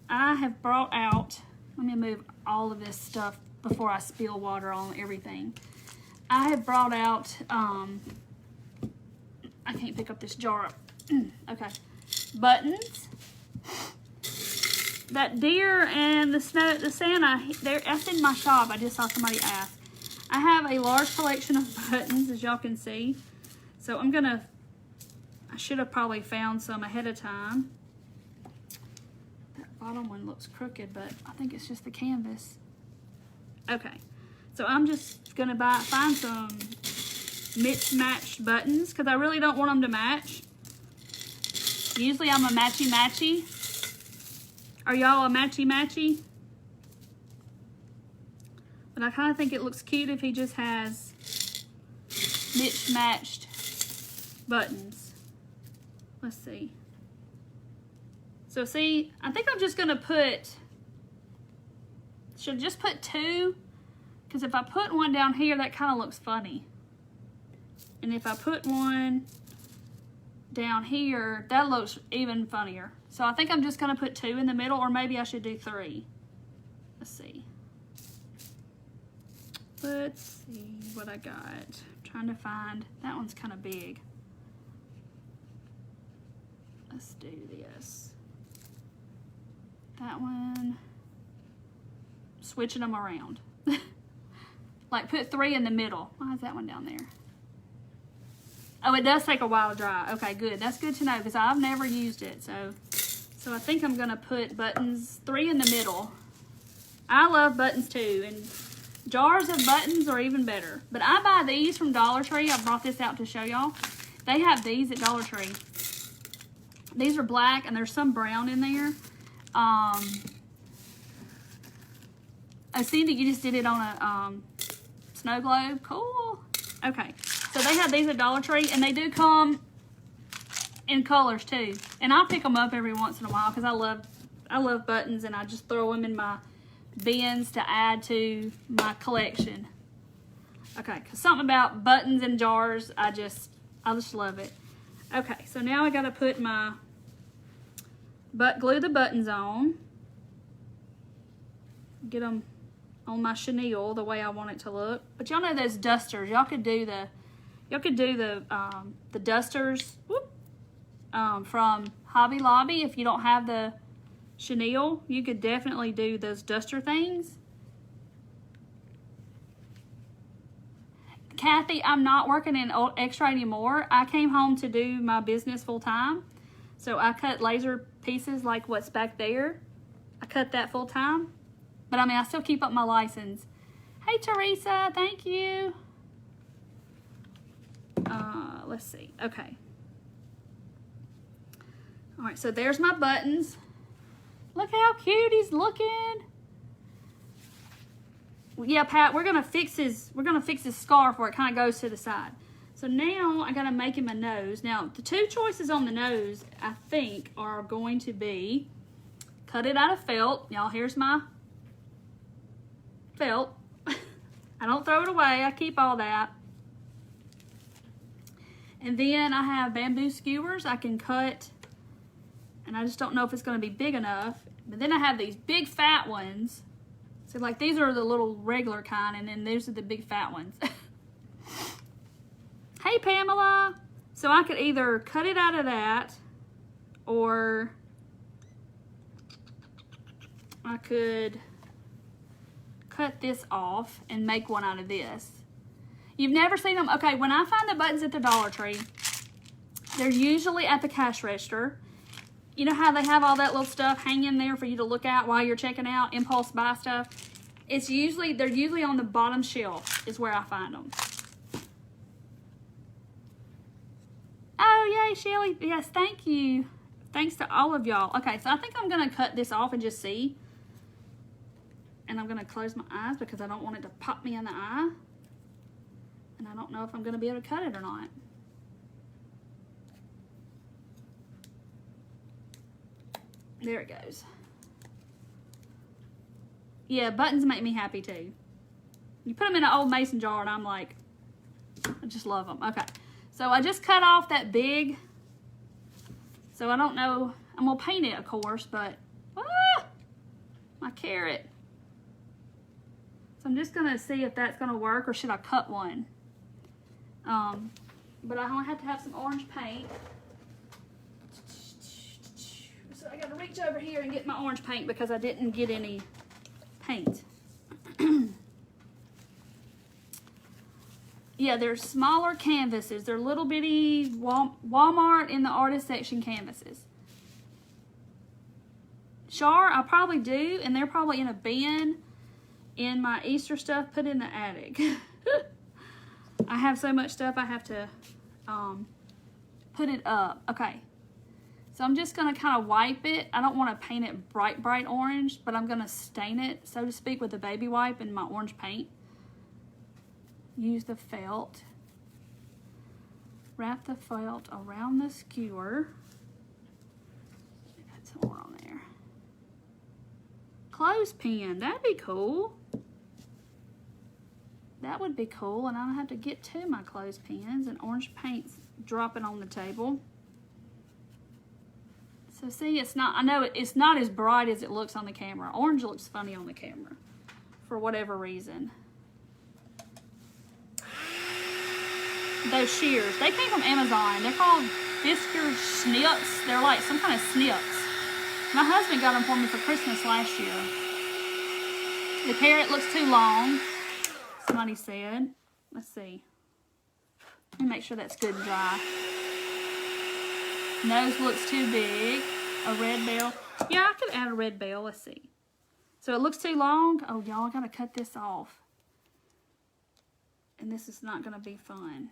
I have brought out, let me move all of this stuff before I spill water on everything. I have brought out, I can't pick up this jar. Okay, buttons. That deer and the Santa, that's in my shop. I just saw somebody ask. I have a large collection of buttons, as y'all can see. So I should have probably found some ahead of time. That bottom one looks crooked, but I think it's just the canvas. Okay, so I'm just gonna find some mixed-matched buttons because I really don't want them to match. Usually I'm a matchy-matchy. Are y'all a matchy-matchy? But I kind of think it looks cute if he just has mixed-matched buttons. Let's see. So see, I think I'm just gonna should just put 2, because if I put one down here, that kind of looks funny. And if I put one down here, that looks even funnier. So I think I'm just gonna put 2 in the middle, or maybe I should do 3. Let's see. Let's see what I got. I'm trying to find, that one's kind of big. Let's do this. That one, switching them around. Like put 3 in the middle. Why is that one down there? Oh, it does take a while to dry. Okay, good. That's good to know because I've never used it. So I think I'm gonna put buttons 3 in the middle. I love buttons too, and jars of buttons are even better. But I buy these from Dollar Tree. I brought this out to show y'all. They have these at Dollar Tree. These are black and there's some brown in there. Oh, Cindy, you just did it on a snow globe. Cool. Okay, so they have these at Dollar Tree, and they do come in colors too. And I'll pick them up every once in a while because I love buttons, and I just throw them in my bins to add to my collection. Okay, because something about buttons and jars, I just love it. Okay, so now I gotta put glue the buttons on. Get them on my chenille the way I want it to look. But y'all know those dusters. Y'all could do the dusters from Hobby Lobby. If you don't have the chenille, you could definitely do those duster things. Kathy, I'm not working in Extra anymore. I came home to do my business full time. So I cut laser pieces like what's back there. I cut that full time. But I mean, I still keep up my license. Hey, Teresa, thank you. Let's see. Okay. All right, so there's my buttons. Look how cute he's looking. Yeah, Pat, we're gonna fix his scarf where it kind of goes to the side. So now I gotta make him a nose. Now the 2 choices on the nose, I think, are going to be cut it out of felt. Y'all, here's my felt. I don't throw it away. I keep all that. And then I have bamboo skewers I can cut, and I just don't know if it's going to be big enough. But then I have these big fat ones. So like these are the little regular kind, and then these are the big fat ones. Hey, Pamela. So I could either cut it out of that, or I could cut this off and make one out of this. You've never seen them? Okay, when I find the buttons at the Dollar Tree, they're usually at the cash register. You know how they have all that little stuff hanging there for you to look at while you're checking out, impulse buy stuff? They're usually on the bottom shelf is where I find them. Oh, yay, Shelly. Yes, thank you. Thanks to all of y'all. Okay, so I think I'm going to cut this off and just see. And I'm going to close my eyes because I don't want it to pop me in the eye. And I don't know if I'm going to be able to cut it or not. There it goes. Yeah, buttons make me happy too. You put them in an old mason jar and I'm like, I just love them. Okay, So I just cut off that big. So I don't know. I'm going to paint it, of course, but my carrot. So I'm just going to see if that's going to work, or should I cut one? But I only have to have some orange paint. So I got to reach over here and get my orange paint because I didn't get any paint. Yeah, they're smaller canvases. They're little bitty Walmart in the artist section canvases. Char, I probably do, and they're probably in a bin in my Easter stuff put in the attic. I have so much stuff I have to put it up. Okay, so I'm just going to kind of wipe it. I don't want to paint it bright orange, but I'm going to stain it, so to speak, with a baby wipe and my orange paint. Use the felt. Wrap the felt around the skewer. Add some more on there. Clothespin, that'd be cool. That would be cool, and I don't have to get to my clothespins, and orange paint's dropping on the table. So see, it's not, I know it's not as bright as it looks on the camera. Orange looks funny on the camera for whatever reason. Those shears, they came from Amazon. They're called Fisker Snips. They're like some kind of snips. My husband got them for me for Christmas last year. The carrot looks too long, somebody said. Let's see. Let me make sure that's good and dry. Nose looks too big. A red bell. Yeah, I could add a red bell. Let's see. So it looks too long. Oh, y'all, I gotta cut this off. And this is not gonna be fun.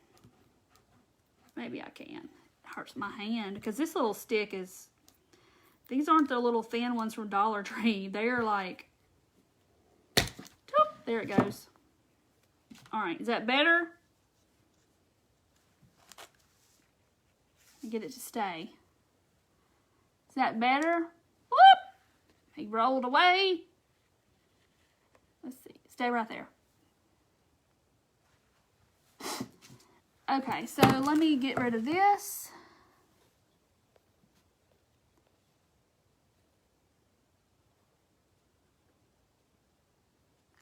Maybe I can. It hurts my hand because this little stick is, these aren't the little thin ones from Dollar Tree. They're like, there it goes. All right, is that better? Get it to stay. Is that better? Whoop! He rolled away. Let's see. Stay right there. Okay, so let me get rid of this.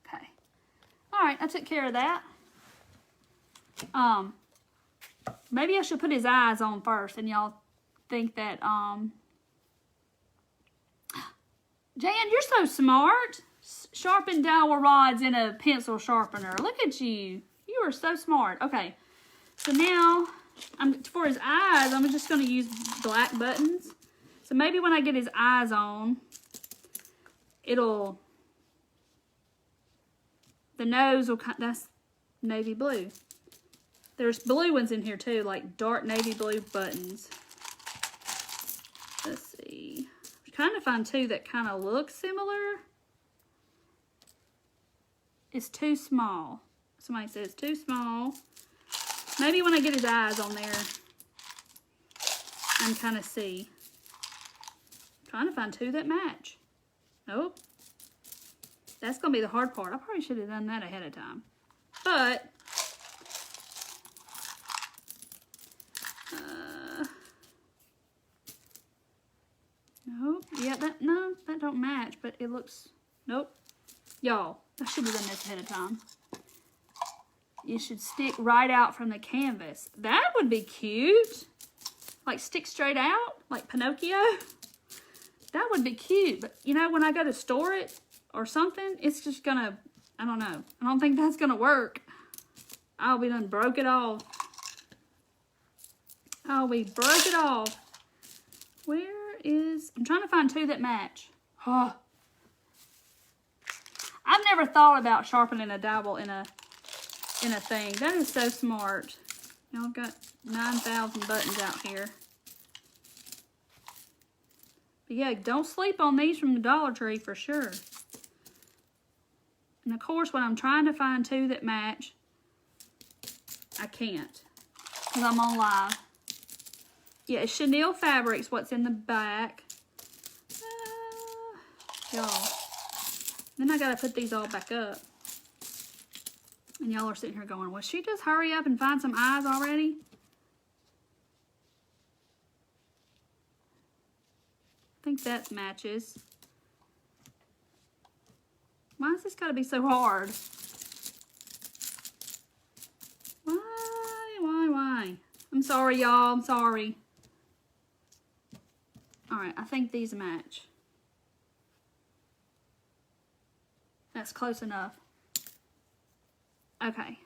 Okay. All right, I took care of that. Maybe I should put his eyes on first, and y'all think that, Jan, you're so smart. Sharpen dowel rods in a pencil sharpener. Look at you. You are so smart. Okay. So now, for his eyes, I'm just going to use black buttons. So maybe when I get his eyes on, the nose will, that's navy blue. There's blue ones in here too, like dark navy blue buttons. Let's see. I'm trying to find two that kind of look similar. It's too small. Somebody says it's too small. Maybe when I get his eyes on there, I can kind of see. I'm trying to find two that match. Nope. That's going to be the hard part. I probably should have done that ahead of time. But, nope. Yeah, no, that don't match, but it looks, nope. Y'all, I should have done this ahead of time. You should stick right out from the canvas. That would be cute. Like stick straight out, like Pinocchio. That would be cute. But you know, when I go to store it or something, it's just gonna, I don't know. I don't think that's gonna work. I'll be done broke it off. Oh, we broke it off. Where is, I'm trying to find two that match. Oh. I've never thought about sharpening a dowel in a thing. That is so smart. Y'all got 9,000 buttons out here. But yeah, don't sleep on these from the Dollar Tree for sure. And of course, when I'm trying to find two that match, I can't because I'm on live. Yeah, it's chenille fabrics, what's in the back. Y'all. Then I gotta put these all back up. And y'all are sitting here going, well, she just hurry up and find some eyes already? I think that matches. Why has this got to be so hard? Why? I'm sorry, y'all. I'm sorry. All right, I think these match. That's close enough. Okay.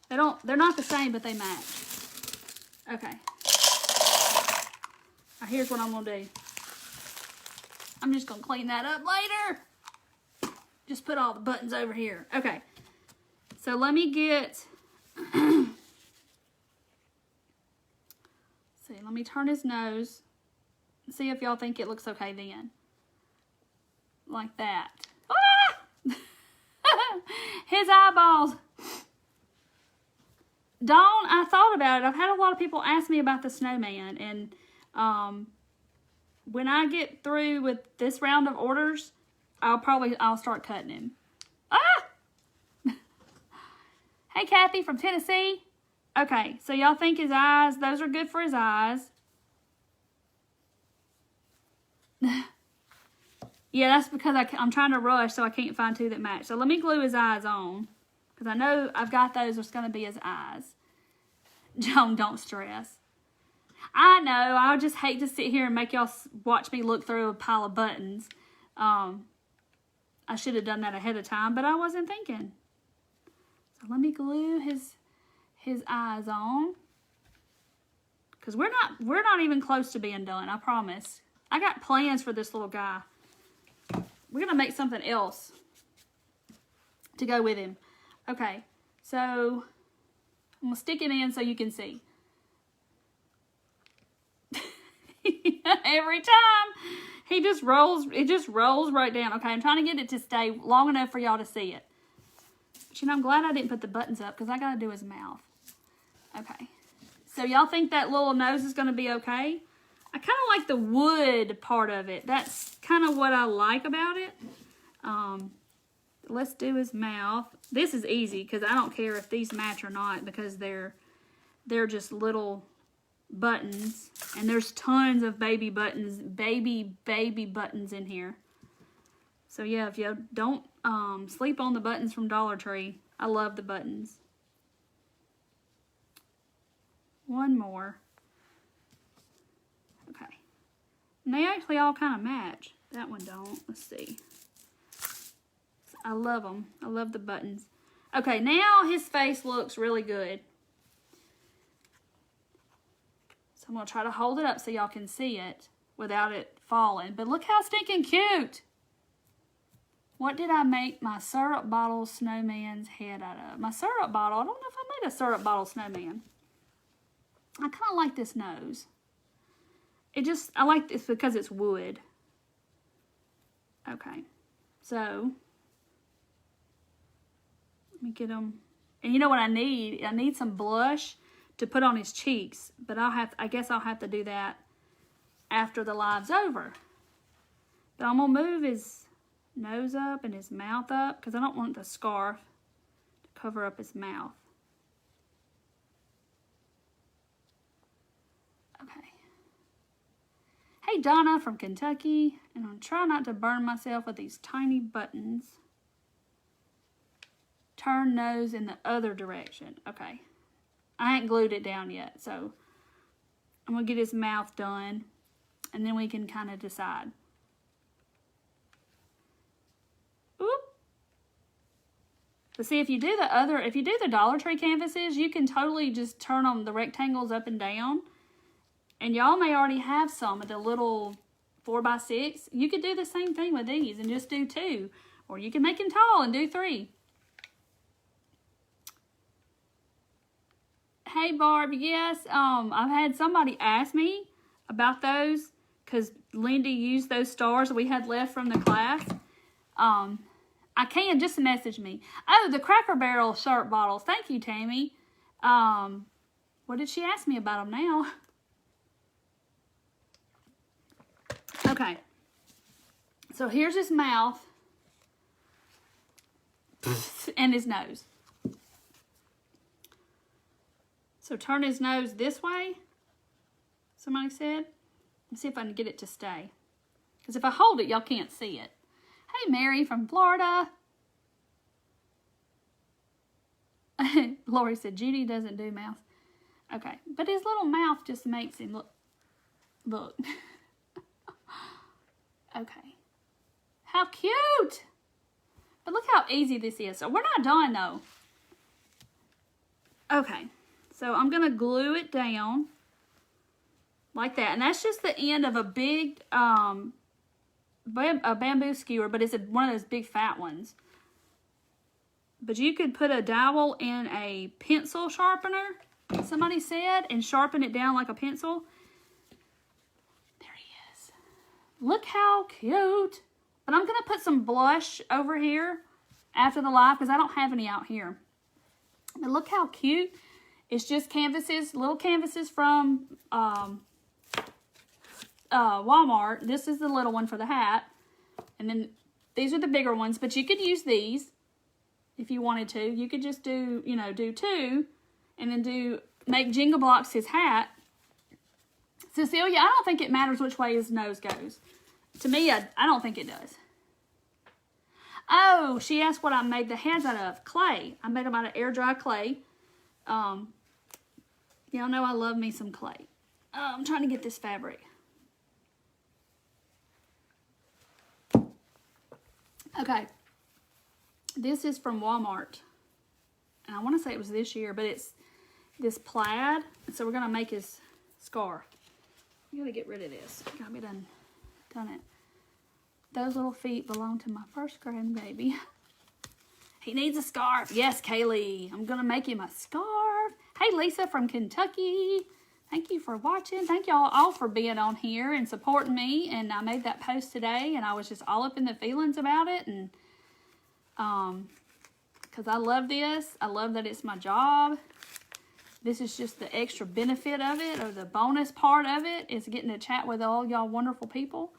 They're not the same, but they match. Okay. Now here's what I'm gonna do. I'm just gonna clean that up later. Just put all the buttons over here. Okay. So let me get, see, let me turn his nose. See if y'all think it looks okay then. Like that. Ah! His eyeballs. Dawn, I thought about it. I've had a lot of people ask me about the snowman, and when I get through with this round of orders, I'll start cutting him. Ah! Hey, Kathy from Tennessee. Okay, so y'all think his eyes, those are good for his eyes. Yeah, that's because I'm trying to rush, so I can't find two that match. So let me glue his eyes on, because I know I've got those. It's going to be his eyes. Joan, don't stress. I know. I just hate to sit here and make y'all watch me look through a pile of buttons. I should have done that ahead of time, but I wasn't thinking. So let me glue his eyes on, because we're not even close to being done. I promise. I got plans for this little guy. We're going to make something else to go with him. Okay, so I'm going to stick it in so you can see. Every time, it just rolls right down. Okay, I'm trying to get it to stay long enough for y'all to see it. But you know, I'm glad I didn't put the buttons up, because I got to do his mouth. Okay, so y'all think that little nose is going to be okay? I kind of like the wood part of it. That's kind of what I like about it. Let's do his mouth. This is easy because I don't care if these match or not, because they're just little buttons, and there's tons of baby buttons, baby buttons in here. So yeah, if you don't sleep on the buttons from Dollar Tree, I love the buttons. One more. Okay. And they actually all kind of match. That one don't. Let's see. I love them. I love the buttons. Okay, now his face looks really good. So I'm going to try to hold it up so y'all can see it without it falling. But look how stinking cute. What did I make my syrup bottle snowman's head out of? My syrup bottle, I don't know if I made a syrup bottle snowman. I kind of like this nose. I like this because it's wood. Okay, so let me get them. And you know what I need? I need some blush to put on his cheeks, but I guess I'll have to do that after the live's over. But I'm gonna move his nose up and his mouth up, because I don't want the scarf to cover up his mouth. Okay. Hey, Donna from Kentucky, and I'm trying not to burn myself with these tiny buttons. Turn nose in the other direction. Okay. I ain't glued it down yet, so I'm going to get his mouth done, and then we can kind of decide. Oop. But see, if you do the Dollar Tree canvases, you can totally just turn them, the rectangles up and down. And y'all may already have some of the little 4x6. You could do the same thing with these and just do 2. Or you can make them tall and do 3. Hey, Barb, yes, I've had somebody ask me about those, because Lindy used those stars we had left from the class. I can, just message me. Oh, the Cracker Barrel syrup bottles. Thank you, Tammy. What did she ask me about them now? Okay. So here's his mouth and his nose. So turn his nose this way, somebody said. Let's see if I can get it to stay. Because if I hold it, y'all can't see it. Hey, Mary from Florida. Lori said, Judy doesn't do mouth. Okay, but his little mouth just makes him look. Look. Okay. How cute. But look how easy this is. So we're not done, though. Okay, so I'm going to glue it down like that. And that's just the end of a big bamboo skewer, but it's one of those big fat ones. But you could put a dowel in a pencil sharpener, somebody said, and sharpen it down like a pencil. There he is. Look how cute. But I'm going to put some blush over here after the live because I don't have any out here. But look how cute. It's just canvases, little canvases from Walmart. This is the little one for the hat. And then these are the bigger ones. But you could use these if you wanted to. You could just do, you know, do two. And then make Jingle Blocks his hat. Cecilia, I don't think it matters which way his nose goes. To me, I don't think it does. Oh, she asked what I made the heads out of. Clay. I made them out of air dry clay. Y'all know I love me some clay. I'm trying to get this fabric. Okay. This is from Walmart. And I want to say it was this year, but it's this plaid. So we're going to make his scarf. I got to get rid of this. Got me done it. Those little feet belong to my first grandbaby. He needs a scarf. Yes, Kaylee. I'm going to make him a scarf. Hey, Lisa from Kentucky. Thank you for watching. Thank y'all all for being on here and supporting me. And I made that post today, and I was just all up in the feelings about it. And because I love this. I love that it's my job. This is just the extra benefit of it, or the bonus part of it, is getting to chat with all y'all wonderful people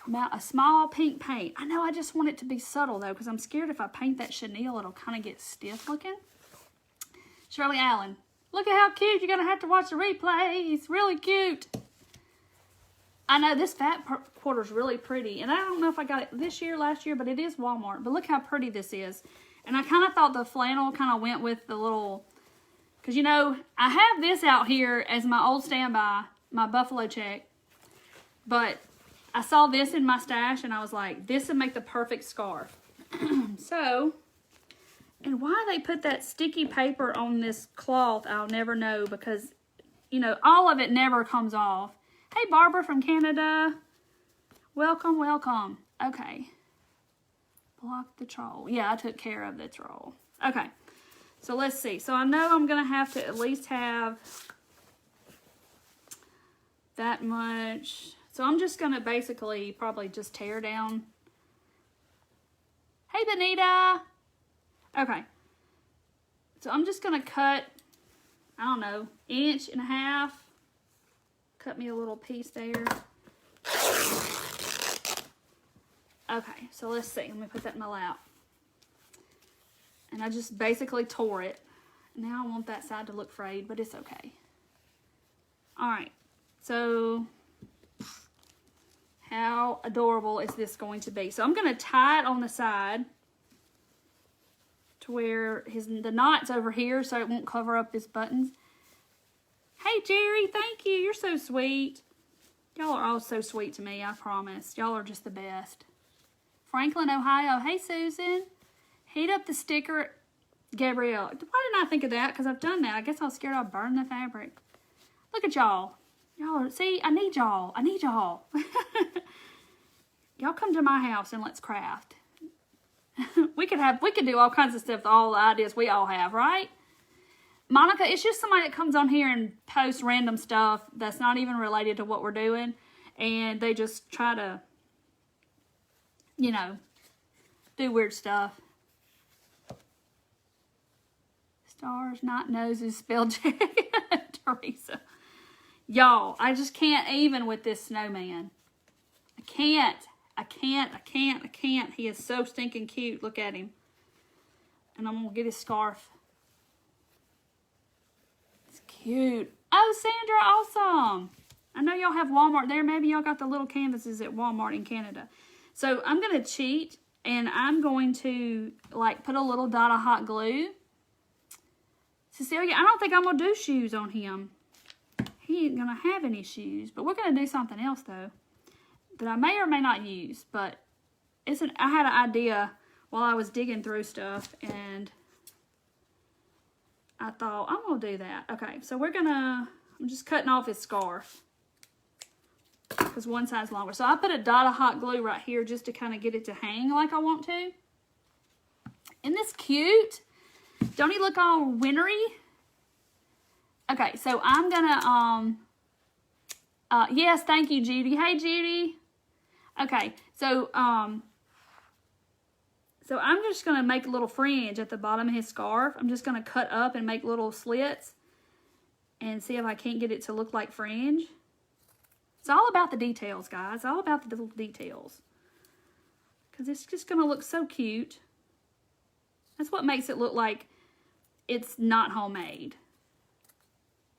about a small pink paint. I know I just want it to be subtle, though, because I'm scared if I paint that chenille, it'll kind of get stiff looking. Shirley Allen, look at how cute. You're going to have to watch the replay. He's really cute. I know this fat quarter is really pretty, and I don't know if I got it this year, last year, but it is Walmart. But look how pretty this is. And I kind of thought the flannel kind of went with the little, because, you know, I have this out here as my old standby, my buffalo check, but I saw this in my stash, and I was like, this would make the perfect scarf. So, and why they put that sticky paper on this cloth, I'll never know, because, you know, all of it never comes off. Hey, Barbara from Canada. Welcome, welcome. Okay. Block the troll. Yeah, I took care of the troll. Okay. So, let's see. So, I know I'm going to have to at least have that much. So, I'm just going to basically probably just tear down. Hey, Benita. Okay. So, I'm just going to cut, I don't know, 1.5 inches. Cut me a little piece there. Okay, so let's see. Let me put that in my lap. And I just basically tore it. Now I want that side to look frayed, but it's okay. Alright, so how adorable is this going to be? So I'm going to tie it on the side to where the knot's over here so it won't cover up his buttons. Hey, Jerry, thank you. You're so sweet. Y'all are all so sweet to me, I promise. Y'all are just the best. Franklin, Ohio. Hey, Susan. Heat up the sticker. Gabrielle. Why didn't I think of that? Because I've done that. I guess I was scared I'll burn the fabric. Look at y'all. Y'all are, see, I need y'all. I need y'all. Y'all come to my house and let's craft. we could do all kinds of stuff with all the ideas we all have, right? Monica, it's just somebody that comes on here and posts random stuff that's not even related to what we're doing. And they just try to, you know, do weird stuff. Stars, not noses, spelled Teresa. Y'all, I just can't even with this snowman. I can't. He is so stinking cute. Look at him. And I'm going to get his scarf. Cute. Oh, Sandra, awesome. I know y'all have Walmart there. Maybe y'all got the little canvases at Walmart in Canada. So I'm going to cheat, and I'm going to, like, put a little dot of hot glue. Cecilia, I don't think I'm going to do shoes on him. He ain't going to have any shoes. But we're going to do something else, though, that I may or may not use. But I had an idea while I was digging through stuff, and I thought, I'm going to do that. Okay, so I'm just cutting off his scarf, because one side's longer. So I put a dot of hot glue right here just to kind of get it to hang like I want to. Isn't this cute? Don't he look all wintry? Okay, so I'm gonna, yes, thank you, Judy. Hey, Judy. Okay, so I'm just gonna make a little fringe at the bottom of his scarf. I'm just gonna cut up and make little slits and see if I can't get it to look like fringe. It's all about the details, guys. It's all about the little details. Because it's just going to look so cute. That's what makes it look like it's not homemade.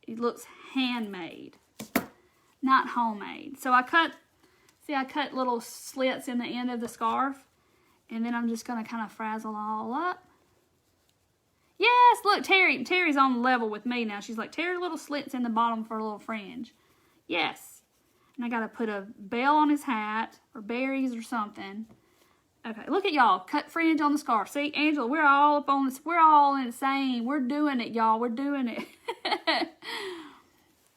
It looks handmade, not homemade. So I cut little slits in the end of the scarf. And then I'm just going to kind of frazzle all up. Yes, look, Terry's on the level with me now. She's like, Terry, little slits in the bottom for a little fringe. Yes. And I got to put a bell on his hat or berries or something. Okay, look at y'all. Cut fringe on the scarf. See, Angela, we're all up on this. We're all in the same. We're doing it, y'all. We're doing it.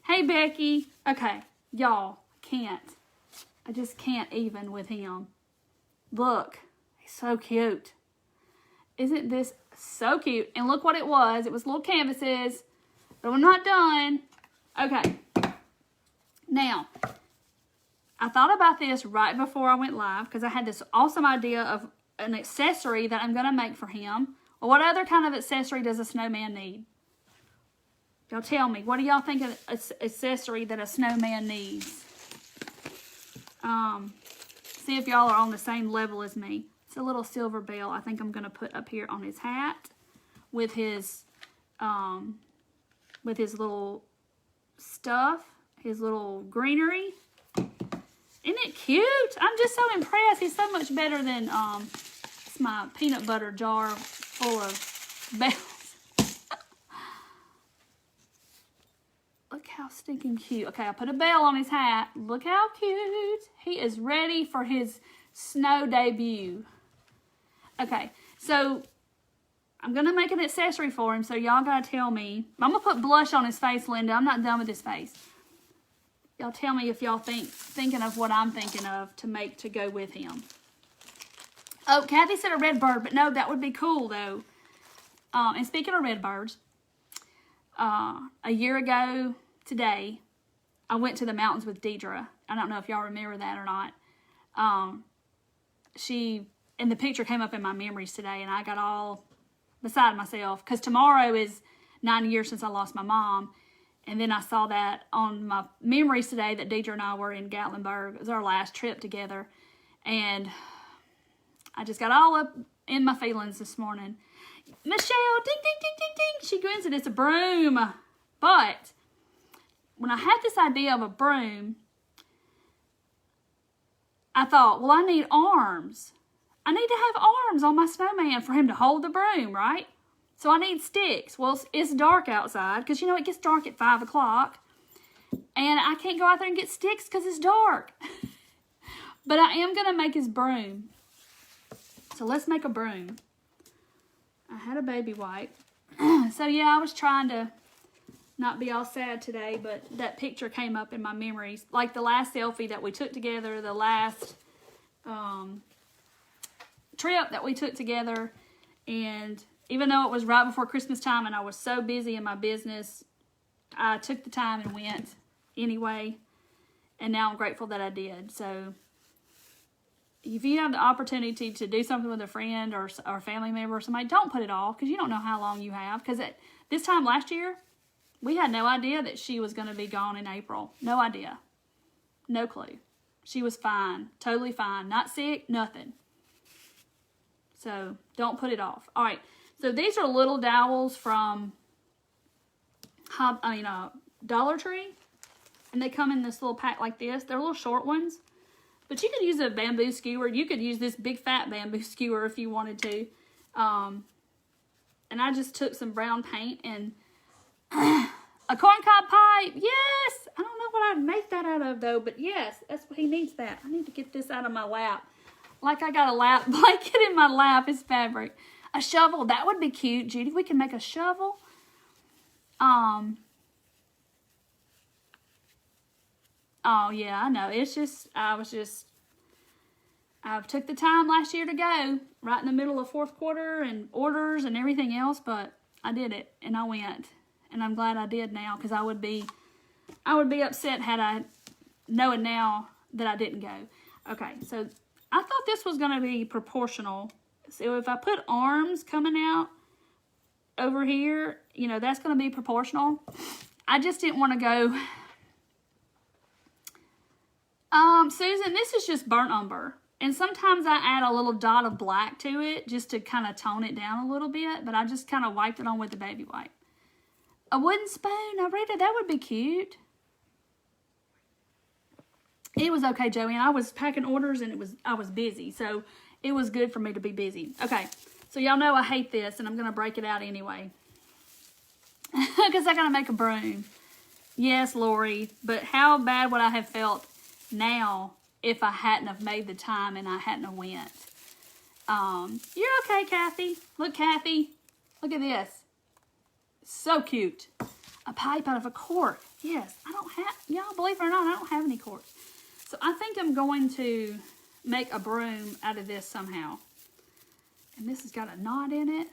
Hey, Becky. Okay, y'all, I just can't even with him. Look, he's so cute. Isn't this so cute? And look what it was. It was little canvases, but I'm not done. Okay. Now, I thought about this right before I went live because I had this awesome idea of an accessory that I'm going to make for him. Well, what other kind of accessory does a snowman need? Y'all tell me. What do y'all think of an accessory that a snowman needs? See if y'all are on the same level as me. It's a little silver bell I think I'm going to put up here on his hat with his little stuff, his little greenery. Isn't it cute? I'm just so impressed. He's so much better than it's my peanut butter jar full of bells. Look how stinking cute. Okay, I put a bell on his hat. Look how cute. He is ready for his snow debut. Okay, so I'm going to make an accessory for him, so y'all got to tell me. I'm going to put blush on his face, Linda. I'm not done with his face. Y'all tell me if y'all thinking of what I'm thinking of to make to go with him. Oh, Kathy said a red bird, but no, that would be cool, though. And speaking of red birds, a year ago today, I went to the mountains with Deidre. I don't know if y'all remember that or not. And the picture came up in my memories today, and I got all beside myself, because tomorrow is 9 years since I lost my mom. And then I saw that on my memories today that Deidre and I were in Gatlinburg. It was our last trip together. And I just got all up in my feelings this morning. Michelle, ding, ding, ding, ding, ding. She grins and it's a broom. But when I had this idea of a broom, I thought, well, I need arms. I need to have arms on my snowman for him to hold the broom, right? So I need sticks. Well, it's dark outside because, you know, it gets dark at 5 o'clock. And I can't go out there and get sticks because it's dark. But I am going to make his broom. So let's make a broom. I had a baby wipe. So, yeah, I was trying to not be all sad today, but that picture came up in my memories. Like the last selfie that we took together, the last trip that we took together. And even though it was right before Christmas time and I was so busy in my business, I took the time and went anyway. And now I'm grateful that I did. So if you have the opportunity to do something with a friend or a family member or somebody, don't put it off because you don't know how long you have. Because at this time last year, we had no idea that she was going to be gone in April. No idea. No clue. She was fine. Totally fine. Not sick. Nothing. So don't put it off. All right. So these are little dowels from Dollar Tree. And they come in this little pack like this. They're little short ones. But you could use a bamboo skewer. You could use this big fat bamboo skewer if you wanted to. And I just took some brown paint and a corncob pipe. Yes! I don't know what I'd make that out of though, but yes, that's what he needs that. I need to get this out of my lap. Like I got a lap blanket in my lap is fabric. A shovel, that would be cute, Judy. We can make a shovel. Oh yeah, I know. It's just, I took the time last year to go right in the middle of fourth quarter and orders and everything else, but I did it and I went, and I'm glad I did now, because I would be upset had I known now that I didn't go. Okay, so I thought this was going to be proportional. So if I put arms coming out over here, you know, that's going to be proportional. I just didn't want to go. Susan, this is just burnt umber. And sometimes I add a little dot of black to it just to kind of tone it down a little bit. But I just kind of wiped it on with the baby wipe. A wooden spoon. Now, Rita, that would be cute. It was okay, Joey. And I was packing orders and I was busy. So it was good for me to be busy. Okay. So y'all know I hate this and I'm going to break it out anyway. Because I got to make a broom. Yes, Lori. But how bad would I have felt now if I hadn't have made the time and I hadn't have went? You're okay, Kathy. Look, Kathy. Look at this. So cute. A pipe out of a cork. Yes, I don't have, y'all believe it or not, I don't have any corks. So I think I'm going to make a broom out of this somehow. And this has got a knot in it.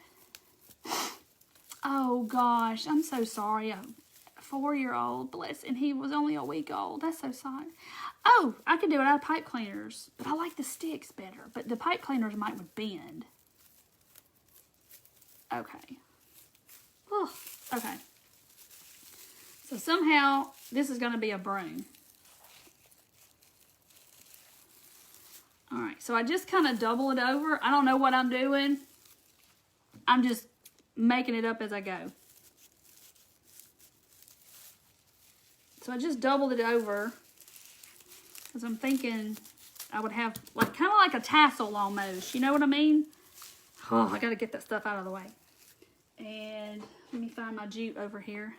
Oh gosh, I'm so sorry. A 4-year-old, bless, and he was only a week old. That's so sad. Oh, I could do it out of pipe cleaners, but I like the sticks better. But the pipe cleaners might would bend. Okay. Oh, okay. So somehow this is going to be a broom. All right, so I just kind of double it over. I don't know what I'm doing. I'm just making it up as I go. So I just doubled it over because I'm thinking I would have like kind of like a tassel almost. You know what I mean? Oh, I got to get that stuff out of the way. And let me find my jute over here.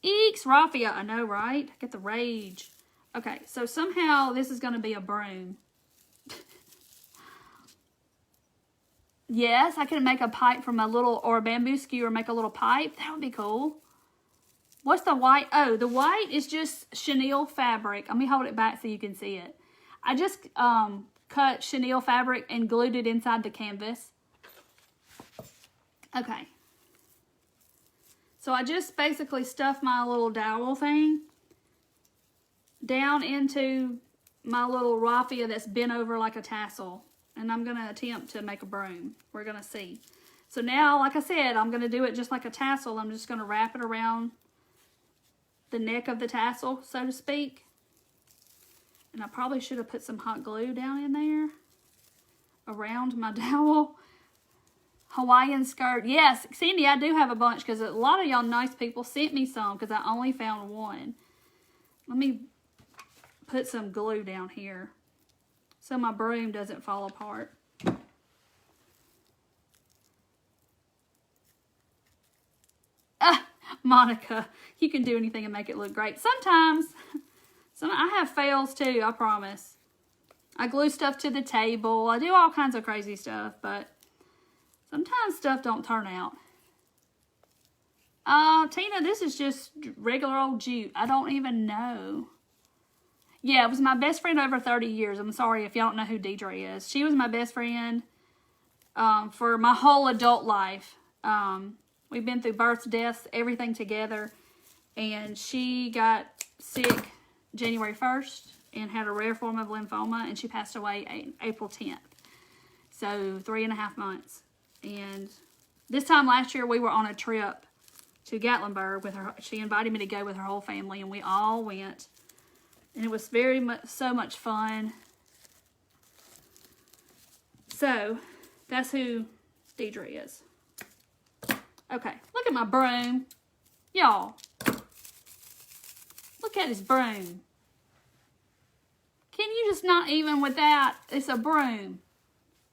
Eeks, raffia. I know, right? Get the rage. Okay, so somehow this is going to be a broom. Yes, I could make a pipe from a little, or a bamboo skewer, make a little pipe. That would be cool. What's the white? Oh, the white is just chenille fabric. Let me hold it back so you can see it. I just cut chenille fabric and glued it inside the canvas. Okay. So I just basically stuffed my little dowel thing down into my little raffia that's bent over like a tassel. And I'm going to attempt to make a broom. We're going to see. So now, like I said, I'm going to do it just like a tassel. I'm just going to wrap it around the neck of the tassel, so to speak. And I probably should have put some hot glue down in there around my dowel. Hawaiian skirt. Yes, Cindy, I do have a bunch because a lot of y'all nice people sent me some because I only found one. Let me put some glue down here so my broom doesn't fall apart. Monica, you can do anything and make it look great. Sometimes I have fails too, I promise. I glue stuff to the table. I do all kinds of crazy stuff, but sometimes stuff don't turn out. Tina, this is just regular old jute. I don't even know. Yeah, it was my best friend over 30 years. I'm sorry if y'all don't know who Deidre is. She was my best friend for my whole adult life. We've been through births, deaths, everything together. And she got sick January 1st and had a rare form of lymphoma. And she passed away April 10th. So 3.5 months. And this time last year, we were on a trip to Gatlinburg with her. She invited me to go with her whole family. And we all went. And it was so much fun. So, that's who Deidre is. Okay, look at my broom. Y'all. Look at his broom. Can you just not even with that? It's a broom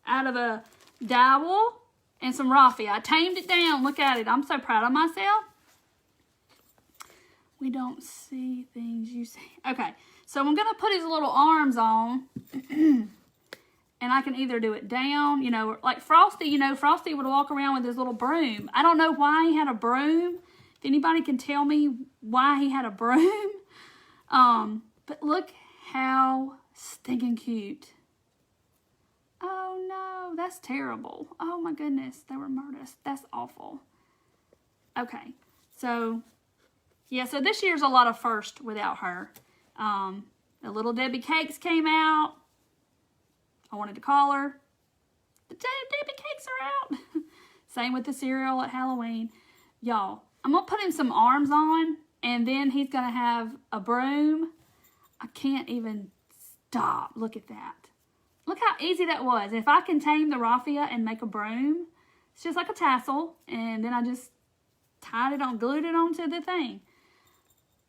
out of a dowel and some raffia. I tamed it down. Look at it. I'm so proud of myself. We don't see things you see. Okay, so I'm going to put his little arms on. And I can either do it down, you know, like Frosty, you know, Frosty would walk around with his little broom. I don't know why he had a broom. If anybody can tell me why he had a broom. But look how stinking cute. Oh no, that's terrible. Oh my goodness, they were murdered. That's awful. Okay, so yeah, so this year's a lot of first without her. The Little Debbie cakes came out. I wanted to call her. The Debbie cakes are out. Same with the cereal at Halloween. Y'all, I'm going to put him some arms on, and then he's going to have a broom. I can't even stop. Look at that. Look how easy that was. If I can tame the raffia and make a broom, it's just like a tassel, and then I just tied it on, glued it onto the thing.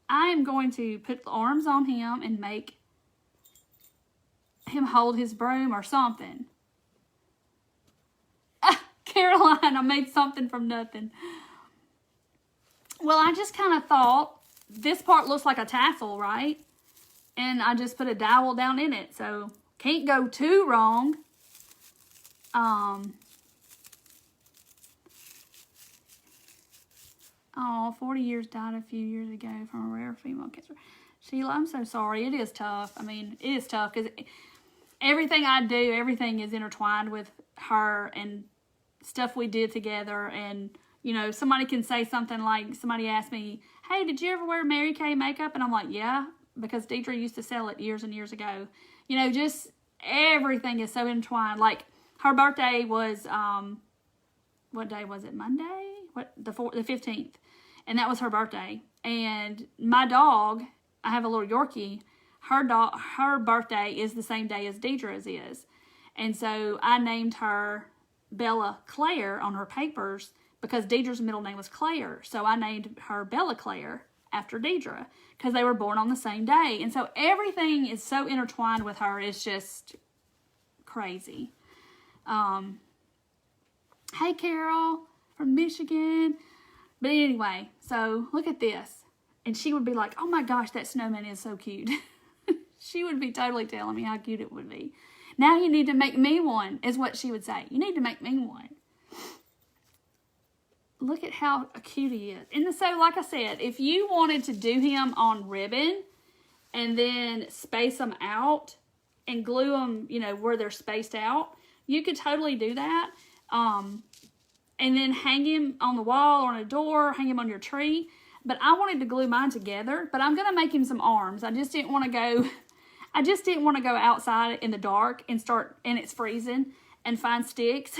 I am going to put the arms on him and make him hold his broom or something. Caroline, I made something from nothing. Well, I just kind of thought this part looks like a tassel, right? And I just put a dowel down in it, so can't go too wrong. 40 years died a few years ago from a rare female cancer. Sheila, I'm so sorry. It is tough. I mean, it is tough because everything I do, everything is intertwined with her and stuff we did together. And, you know, somebody can say something like, somebody asked me, hey, did you ever wear Mary Kay makeup? And I'm like, yeah, because Deidre used to sell it years and years ago. You know, just everything is so entwined. Like, her birthday was, what day was it? Monday? The 15th. And that was her birthday. And my dog, I have a little Yorkie, her birthday is the same day as Deidre's is. And so I named her Bella Claire on her papers because Deidre's middle name was Claire. So I named her Bella Claire after Deidre because they were born on the same day. And so everything is so intertwined with her. It's just crazy. Hey, Carol from Michigan. But anyway, so look at this. And she would be like, oh my gosh, that snowman is so cute. She would be totally telling me how cute it would be. Now you need to make me one, is what she would say. You need to make me one. Look at how cute he is. And so, like I said, if you wanted to do him on ribbon and then space them out and glue them, you know, where they're spaced out, you could totally do that. And then hang him on the wall or on a door, hang him on your tree. But I wanted to glue mine together, but I'm going to make him some arms. I just didn't want to go outside in the dark and it's freezing and find sticks.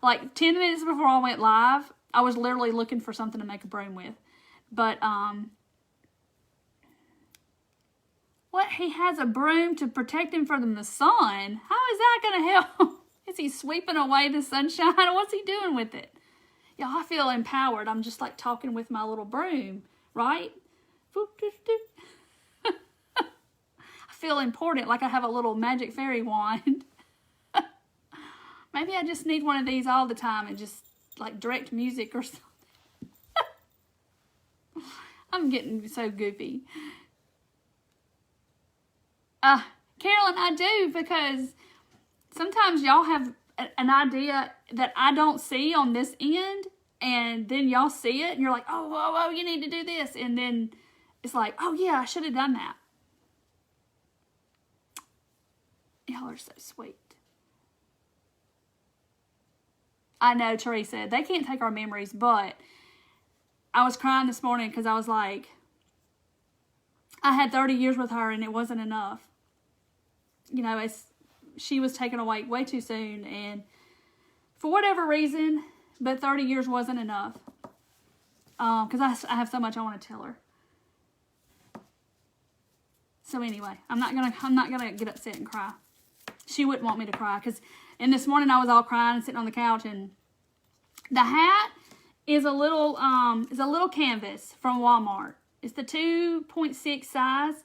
Like 10 minutes before I went live, I was literally looking for something to make a broom with. But, what? He has a broom to protect him from the sun? How is that going to help? Is he sweeping away the sunshine? What's he doing with it? Y'all, I feel empowered. I'm just like talking with my little broom, right? I feel important, like I have a little magic fairy wand. Maybe I just need one of these all the time and just like direct music or something. I'm getting so goofy. Carolyn, I do, because sometimes y'all have an idea that I don't see on this end, and then y'all see it, and you're like, oh, you need to do this. And then it's like, oh, yeah, I should have done that. Y'all are so sweet. I know, Teresa, they can't take our memories, but I was crying this morning because I was like, I had 30 years with her, and it wasn't enough. You know, she was taken away way too soon, and for whatever reason, but 30 years wasn't enough. Because I have so much I want to tell her. So anyway, I'm not gonna get upset and cry. She wouldn't want me to cry, and this morning I was all crying and sitting on the couch, and the hat is a little canvas from Walmart, It's the 2.6 size.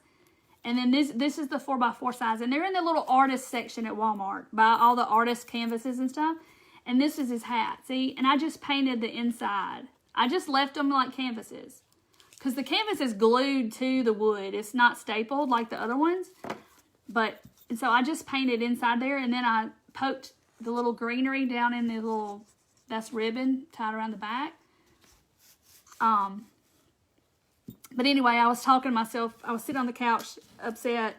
And then this is the 4x4 size. And they're in the little artist section at Walmart by all the artist canvases and stuff. And this is his hat, see? And I just painted the inside. I just left them like canvases. Because the canvas is glued to the wood. It's not stapled like the other ones. And so I just painted inside there. And then I poked the little greenery down in the little, that's ribbon tied around the back. But anyway, I was talking to myself. I was sitting on the couch upset.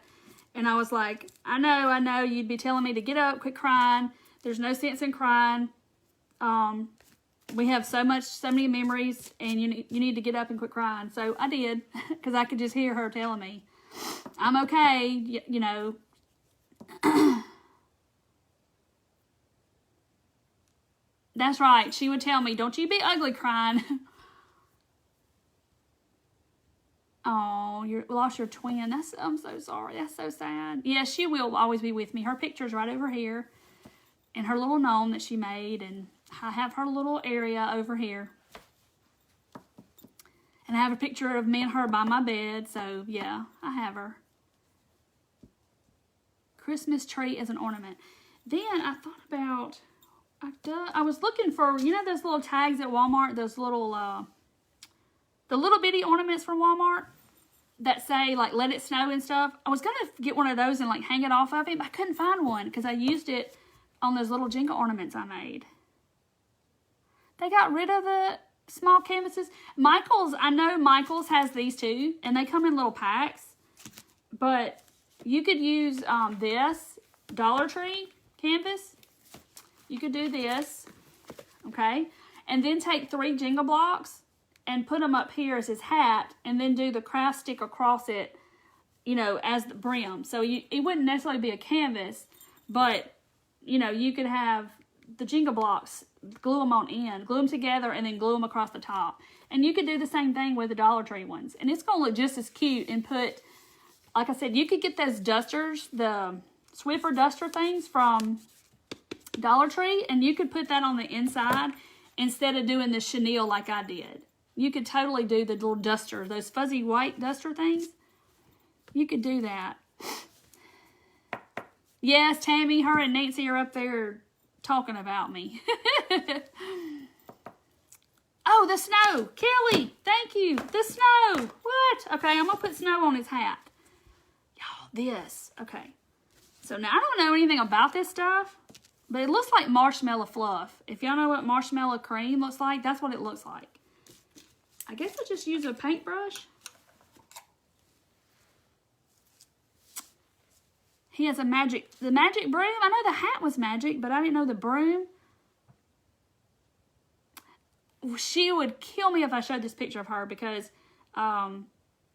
And I was like, I know. You'd be telling me to get up, quit crying. There's no sense in crying. We have so many memories. And you need to get up and quit crying. So I did. Because I could just hear her telling me, I'm okay, you know. That's right. She would tell me, don't you be ugly crying. Oh, you lost your twin. I'm so sorry. That's so sad. Yeah, she will always be with me. Her picture's right over here. And her little gnome that she made. And I have her little area over here. And I have a picture of me and her by my bed. So, yeah, I have her. Christmas tree as an ornament. Then I thought about, I was looking for, you know those little tags at Walmart? Those little, the little bitty ornaments from Walmart that say, like, let it snow and stuff. I was going to get one of those and, like, hang it off of it, but I couldn't find one because I used it on those little jingle ornaments I made. They got rid of the small canvases. Michael's, I know Michael's has these too, and they come in little packs, but you could use this Dollar Tree canvas. You could do this, okay? And then take 3 jingle blocks and put them up here as his hat, and then do the craft stick across it, you know, as the brim. So it wouldn't necessarily be a canvas, but, you know, you could have the jingle blocks, glue them on end, glue them together, and then glue them across the top. And you could do the same thing with the Dollar Tree ones. And it's going to look just as cute and put, like I said, you could get those dusters, the Swiffer duster things from Dollar Tree, and you could put that on the inside instead of doing the chenille like I did. You could totally do the little duster, those fuzzy white duster things. You could do that. Yes, Tammy, her and Nancy are up there talking about me. Oh, the snow. Kelly, thank you. The snow. What? Okay, I'm going to put snow on his hat. Y'all, this. Okay. So now I don't know anything about this stuff, but it looks like marshmallow fluff. If y'all know what marshmallow cream looks like, that's what it looks like. I guess I'll just use a paintbrush. He has the magic broom. I know the hat was magic, but I didn't know the broom. She would kill me if I showed this picture of her because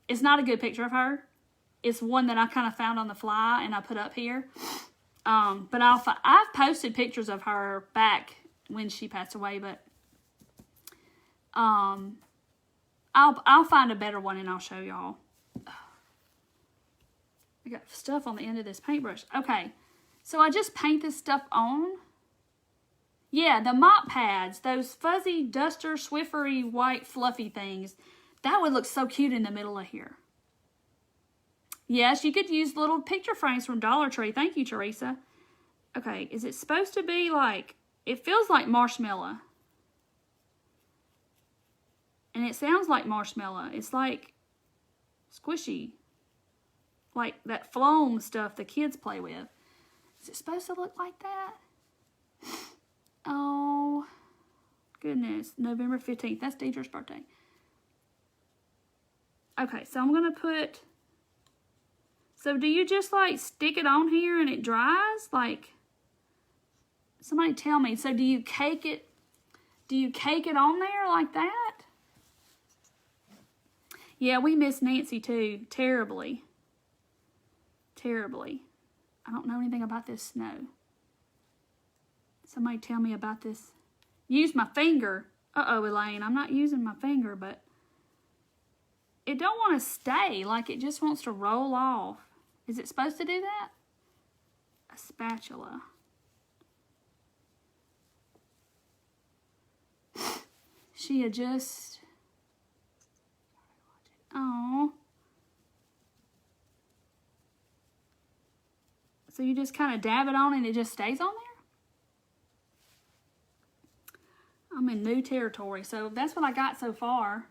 it's not a good picture of her. It's one that I kind of found on the fly and I put up here. But I've posted pictures of her back when she passed away, but I'll find a better one and I'll show y'all. I got stuff on the end of this paintbrush. Okay, so I just paint this stuff on. Yeah, the mop pads, those fuzzy duster, swiffery, white, fluffy things. That would look so cute in the middle of here. Yes, you could use little picture frames from Dollar Tree. Thank you, Teresa. Okay, is it supposed to be like, it feels like marshmallow. And it sounds like marshmallow. It's like squishy. Like that foam stuff the kids play with. Is it supposed to look like that? Oh, goodness. November 15th. That's Deidre's birthday. Okay, so I'm going to put... So do you just like stick it on here and it dries? Like, somebody tell me. So do you cake it? Do you cake it on there like that? Yeah, we miss Nancy too. Terribly. Terribly. I don't know anything about this snow. Somebody tell me about this. Use my finger. Uh-oh, Elaine. I'm not using my finger, but it don't want to stay. Like it just wants to roll off. Is it supposed to do that? A spatula. She had just... Oh, So you just kind of dab it on and it just stays on there? I'm in new territory. So that's what I got so far.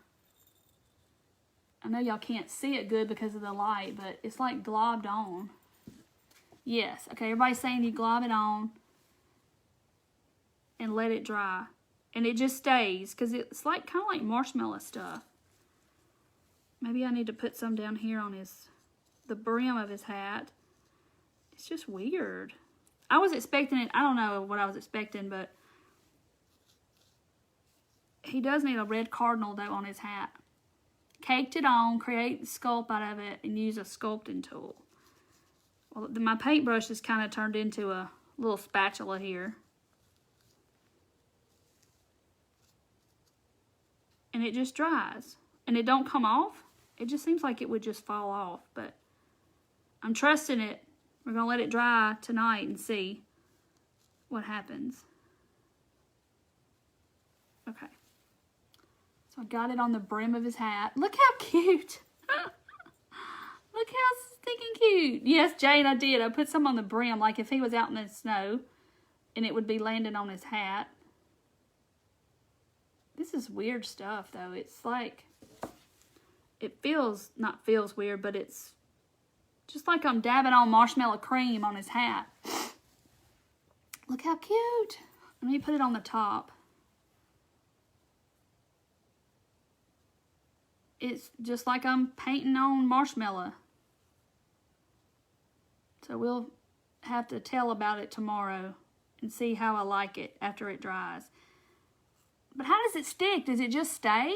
I know y'all can't see it good because of the light, but it's like globbed on. Yes. Okay, everybody's saying you glob it on and let it dry. And it just stays because it's like kind of like marshmallow stuff. Maybe I need to put some down here on the brim of his hat. It's just weird. I was expecting it. I don't know what I was expecting, but he does need a red cardinal though on his hat. Caked it on, create the sculpt out of it, and use a sculpting tool. Well, my paintbrush has kind of turned into a little spatula here. And it just dries. And it don't come off. It just seems like it would just fall off. But I'm trusting it. We're going to let it dry tonight and see what happens. Okay. So I got it on the brim of his hat. Look how cute. Look how stinking cute. Yes, Jane, I did. I put some on the brim, like if he was out in the snow, and it would be landing on his hat. This is weird stuff, though. It's like, it feels, not feels weird, but it's just like I'm dabbing on marshmallow cream on his hat. Look how cute. Let me put it on the top. It's just like I'm painting on marshmallow. So we'll have to tell about it tomorrow and see how I like it after it dries. But how does it stick? Does it just stay?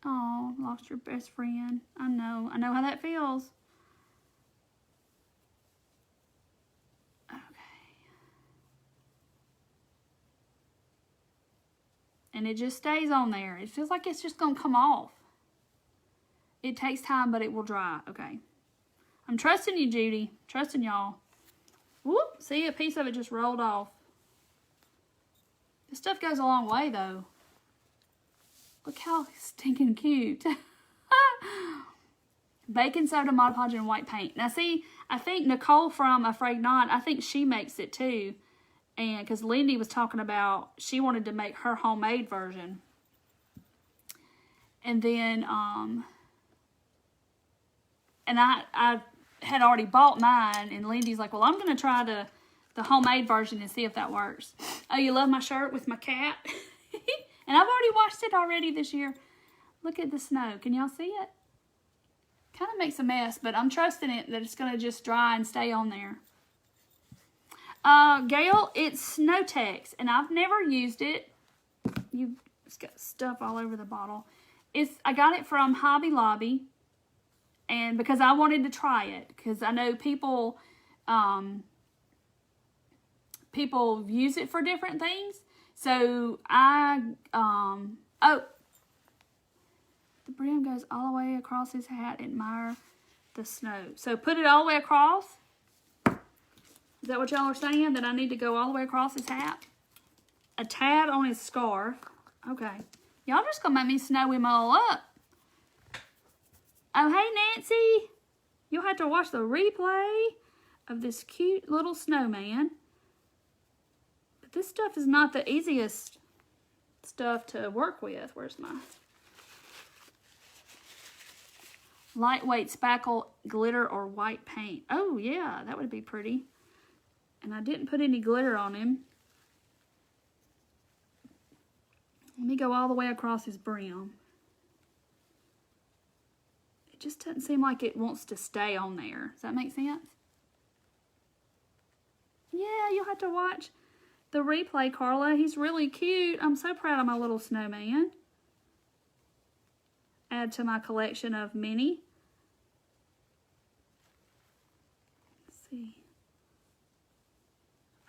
Oh, lost your best friend. I know how that feels. Okay. And it just stays on there. It feels like it's just gonna come off. It takes time, but it will dry. Okay. I'm trusting you, Judy. Trusting y'all. Whoop, see, a piece of it just rolled off. This stuff goes a long way, though. Look how stinking cute. Baking soda, Mod Podge, and white paint. Now, see, I think Nicole from Afraid Not, I think she makes it, too. And because Lindy was talking about, she wanted to make her homemade version. And then, and I had already bought mine, and Lindy's like, well, I'm going to try the homemade version and see if that works. Oh, you love my shirt with my cat? And I've already washed it already this year. Look at the snow. Can y'all see it? Kind of makes a mess, but I'm trusting it that it's going to just dry and stay on there. Gail, it's Snowtex, and I've never used it. It's got stuff all over the bottle. I got it from Hobby Lobby. And because I wanted to try it, because I know people use it for different things. So oh, the brim goes all the way across his hat. Admire the snow. So put it all the way across. Is that what y'all are saying? That I need to go all the way across his hat? A tad on his scarf. Okay. Y'all just gonna make me snow him all up. Oh, hey, Nancy. You'll have to watch the replay of this cute little snowman. But this stuff is not the easiest stuff to work with. Where's my lightweight spackle, glitter, or white paint? Oh, yeah, that would be pretty. And I didn't put any glitter on him. Let me go all the way across his brim. Just doesn't seem like it wants to stay on there. Does that make sense? Yeah, you'll have to watch the replay, Carla. He's really cute. I'm so proud of my little snowman. Add to my collection of mini. Let's see.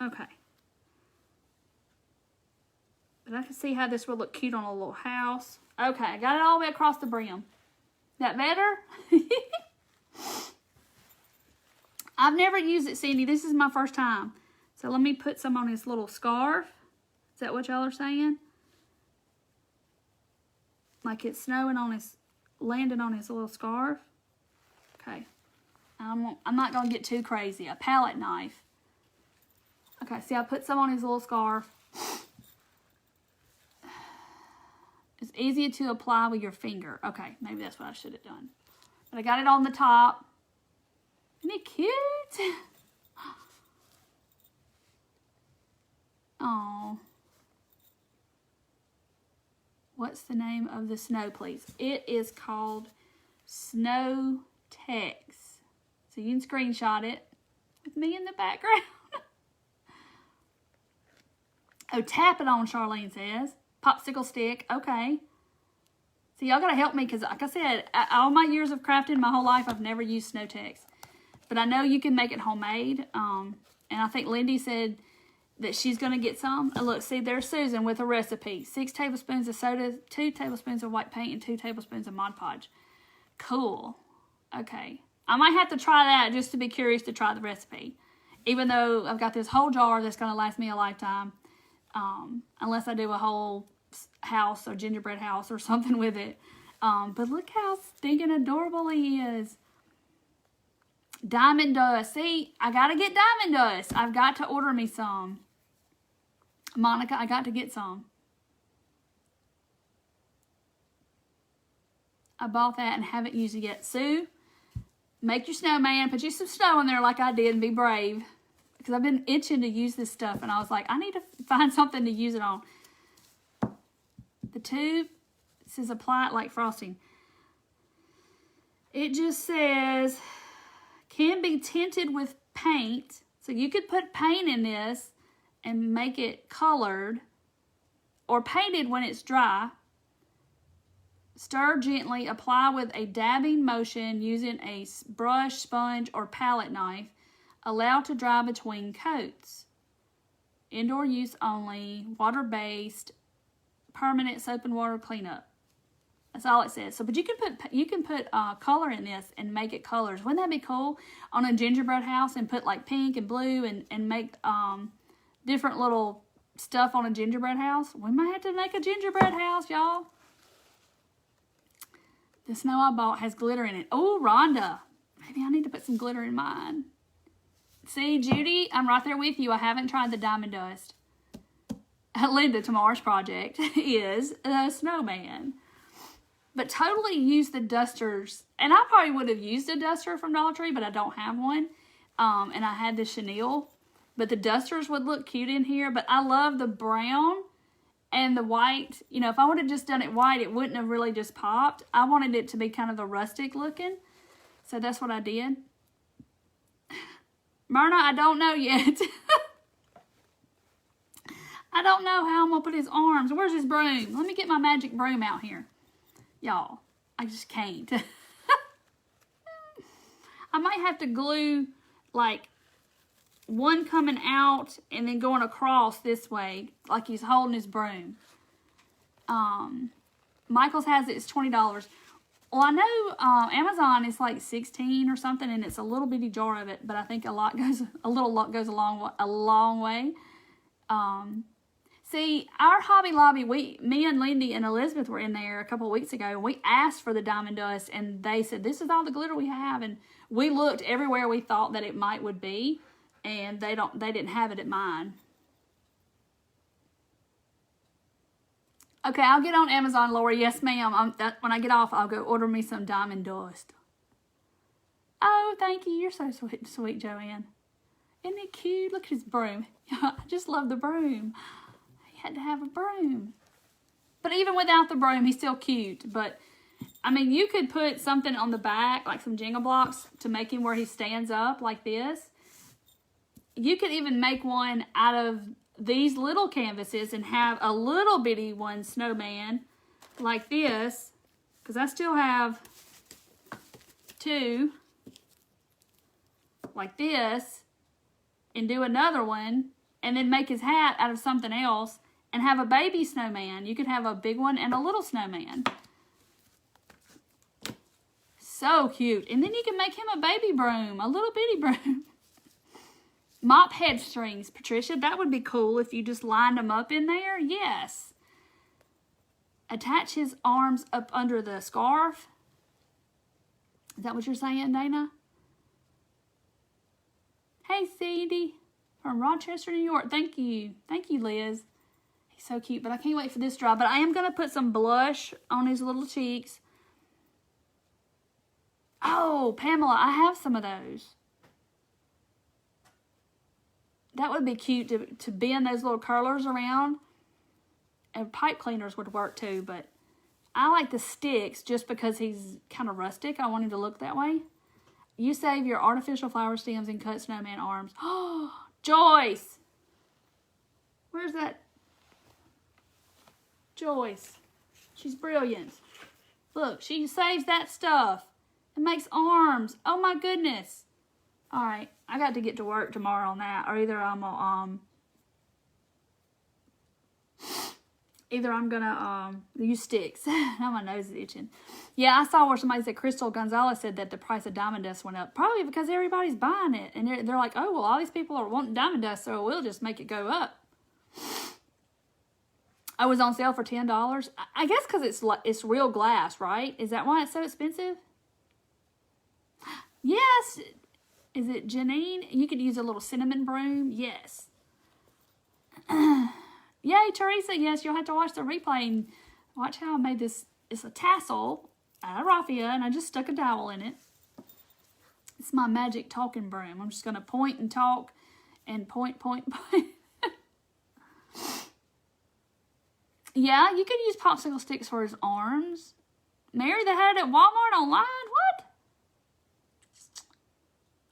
Okay. But I can see how this would look cute on a little house. Okay, I got it all the way across the brim. That better? I've never used it, Cindy. This is my first time. So let me put some on his little scarf. Is that what y'all are saying? Like it's snowing on his, landing on his little scarf. Okay. I'm not going to get too crazy. A palette knife. Okay, see, I put some on his little scarf. It's easier to apply with your finger. Okay, maybe that's what I should have done. But I got it on the top. Isn't it cute? Oh. What's the name of the snow, please? It is called Snow Tex. So you can screenshot it with me in the background. Oh, tap it on, Charlene says. Popsicle stick. Okay. So y'all got to help me because, like I said, all my years of crafting, my whole life, I've never used Snow Tex. But I know you can make it homemade. And I think Lindy said that she's going to get some. And look, see, there's Susan with a recipe. 6 tablespoons of soda, 2 tablespoons of white paint, and 2 tablespoons of Mod Podge. Cool. Okay. I might have to try that just to be curious to try the recipe. Even though I've got this whole jar that's going to last me a lifetime. Unless I do a whole house or gingerbread house or something with it. But look how stinking adorable he is. Diamond dust. See, I got to get diamond dust. I've got to order me some. Monica, I got to get some. I bought that and haven't used it yet. Sue, make your snowman. Put you some snow in there like I did and be brave. Because I've been itching to use this stuff. And I was like, I need to find something to use it on. The tube says apply it like frosting. It just says can be tinted with paint. So you could put paint in this and make it colored or painted when it's dry. Stir gently, apply with a dabbing motion using a brush, sponge, or palette knife. Allow to dry between coats. Indoor use only, water-based, permanent soap and water cleanup. That's all it says. So, but you can put color in this and make it colors. Wouldn't that be cool? On a gingerbread house and put like pink and blue and make different little stuff on a gingerbread house. We might have to make a gingerbread house, y'all. The snow I bought has glitter in it. Oh, Rhonda. Maybe I need to put some glitter in mine. See, Judy, I'm right there with you. I haven't tried the diamond dust. Linda, tomorrow's project is a snowman. But totally use the dusters. And I probably would have used a duster from Dollar Tree, but I don't have one. And I had the chenille. But the dusters would look cute in here. But I love the brown and the white. You know, if I would have just done it white, it wouldn't have really just popped. I wanted it to be kind of the rustic looking. So that's what I did. Myrna, I don't know yet. I don't know how I'm going to put his arms. Where's his broom? Let me get my magic broom out here. Y'all, I just can't. I might have to glue, like, one coming out and then going across this way, like he's holding his broom. Michael's has it. It's $20. Well, I know Amazon is like $16 or something, and it's a little bitty jar of it. But I think a little lot goes a long way. See, our Hobby Lobby, me and Lindy and Elizabeth were in there a couple of weeks ago, and we asked for the diamond dust, and they said, this is all the glitter we have, and we looked everywhere we thought that it would be, and they didn't have it at mine. Okay, I'll get on Amazon, Lori. Yes, ma'am. When I get off, I'll go order me some diamond dust. Oh, thank you. You're so sweet, Joanne. Isn't it cute? Look at his broom. I just love the broom. He had to have a broom. But even without the broom, he's still cute. But, I mean, you could put something on the back, like some jingle blocks, to make him where he stands up like this. You could even make one out of these little canvases and have a little bitty one snowman like this, because I still have 2 like this, and do another one and then make his hat out of something else and have a baby snowman. You could have a big one and a little snowman. So cute. And then you can make him a baby broom, a little bitty broom. Mop head strings, Patricia. That would be cool if you just lined them up in there. Yes. Attach his arms up under the scarf. Is that what you're saying, Dana? Hey, Sandy from Rochester, New York. Thank you. Thank you, Liz. He's so cute, but I can't wait for this dry. But I am going to put some blush on his little cheeks. Oh, Pamela, I have some of those. That would be cute to bend those little curlers around. And pipe cleaners would work too, but I like the sticks just because he's kind of rustic. I want him to look that way. You save your artificial flower stems and cut snowman arms. Oh, Joyce! Where's that? Joyce. She's brilliant. Look, she saves that stuff. It makes arms. Oh my goodness. All right, I got to get to work tomorrow on that, or either I'm gonna use sticks. Now my nose is itching. Yeah, I saw where somebody said Crystal Gonzalez said that the price of diamond dust went up, probably because everybody's buying it, and they're like, oh well, all these people are wanting diamond dust, so we'll just make it go up. I was on sale for $10. I guess because it's real glass, right? Is that why it's so expensive? Yes. Is it Janine? You could use a little cinnamon broom. Yes. Yay, Teresa. Yes, you'll have to watch the replay and watch how I made this. It's a tassel out of raffia, and I just stuck a dowel in it. It's my magic talking broom. I'm just going to point and talk and point. Yeah, you could use popsicle sticks for his arms. Mary, they had it at Walmart online? What?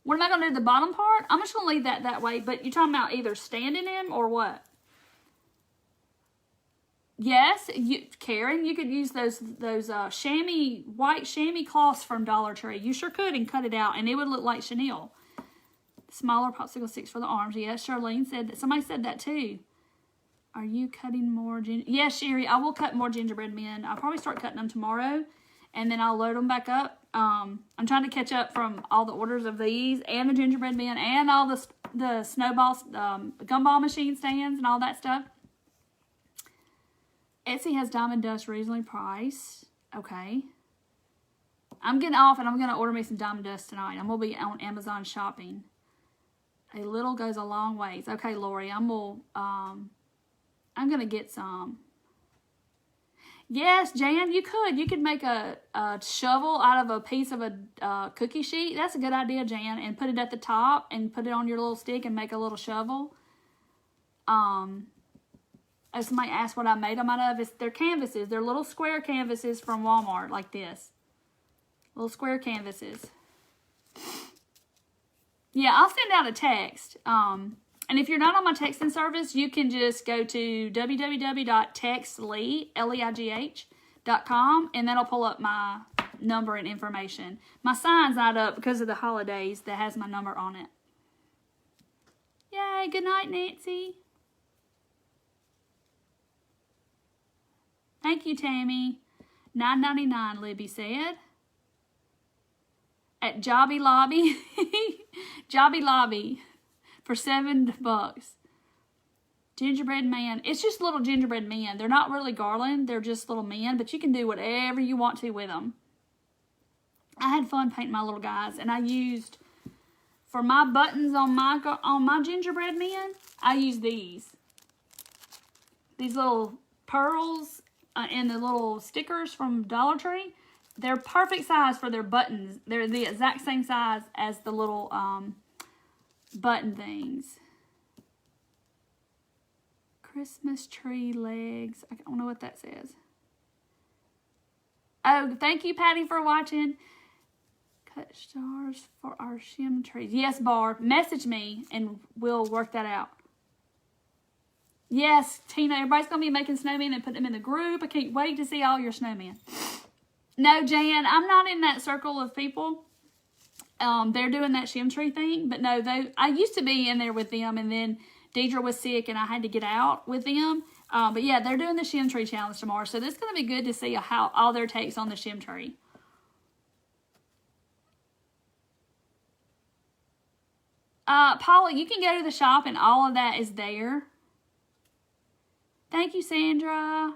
What am I going to do to the bottom part? I'm just going to leave that way. But you're talking about either standing him or what? Yes, Karen, you could use those white chamois cloths from Dollar Tree. You sure could, and cut it out, and it would look like chenille. Smaller popsicle sticks for the arms. Yes, Charlene said that. Somebody said that too. Are you cutting more Yes, Sherry, I will cut more gingerbread men. I'll probably start cutting them tomorrow, and then I'll load them back up. I'm trying to catch up from all the orders of these and the gingerbread men and all the snowballs, gumball machine stands and all that stuff. Etsy has diamond dust reasonably priced. Okay. I'm getting off and I'm going to order me some diamond dust tonight. I'm going to be on Amazon shopping. A little goes a long ways. Okay, Lori, I'm going to get some. Yes, Jan, you could. You could make a shovel out of a piece of a cookie sheet. That's a good idea, Jan. And put it at the top and put it on your little stick and make a little shovel. If somebody asked what I made them out of, they're canvases. They're little square canvases from Walmart, like this. Little square canvases. Yeah, I'll send out a text. And if you're not on my texting service, you can just go to www.textleigh.com, and that'll pull up my number and information. My sign's not up because of the holidays that has my number on it. Yay, good night, Nancy. Thank you, Tammy. $9.99, Libby said. At Jobby Lobby. Jobby Lobby. For $7. Gingerbread man. It's just little gingerbread men. They're not really garland. They're just little men. But you can do whatever you want to with them. I had fun painting my little guys. And I used, for my buttons on my gingerbread men, I used these. These little pearls and the little stickers from Dollar Tree. They're perfect size for their buttons. They're the exact same size as the little button things. Christmas tree legs. I don't know what that says. Oh, thank you, Patty, for watching. Cut stars for our shim trees. Yes, Barb. Message me and we'll work that out. Yes, Tina, everybody's going to be making snowmen and putting them in the group. I can't wait to see all your snowmen. No, Jan, I'm not in that circle of people. They're doing that shim tree thing. But no, I used to be in there with them, and then Deidre was sick and I had to get out with them. But yeah, they're doing the shim tree challenge tomorrow. So this is going to be good to see how all their takes on the shim tree. Paula, you can go to the shop and all of that is there. Thank you, Sandra.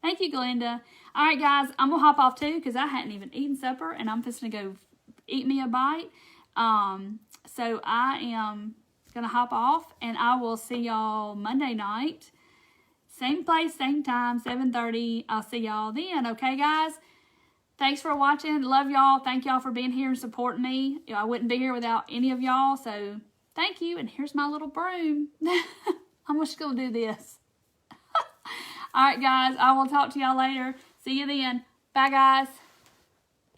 Thank you, Glenda. All right, guys, I'm going to hop off too because I hadn't even eaten supper and I'm just going to go eat me a bite. So I am going to hop off and I will see y'all Monday night. Same place, same time, 7:30. I'll see y'all then, okay, guys? Thanks for watching. Love y'all. Thank y'all for being here and supporting me. I wouldn't be here without any of y'all, so thank you. And here's my little broom. I'm just going to do this. All right, guys. I will talk to y'all later. See you then. Bye, guys.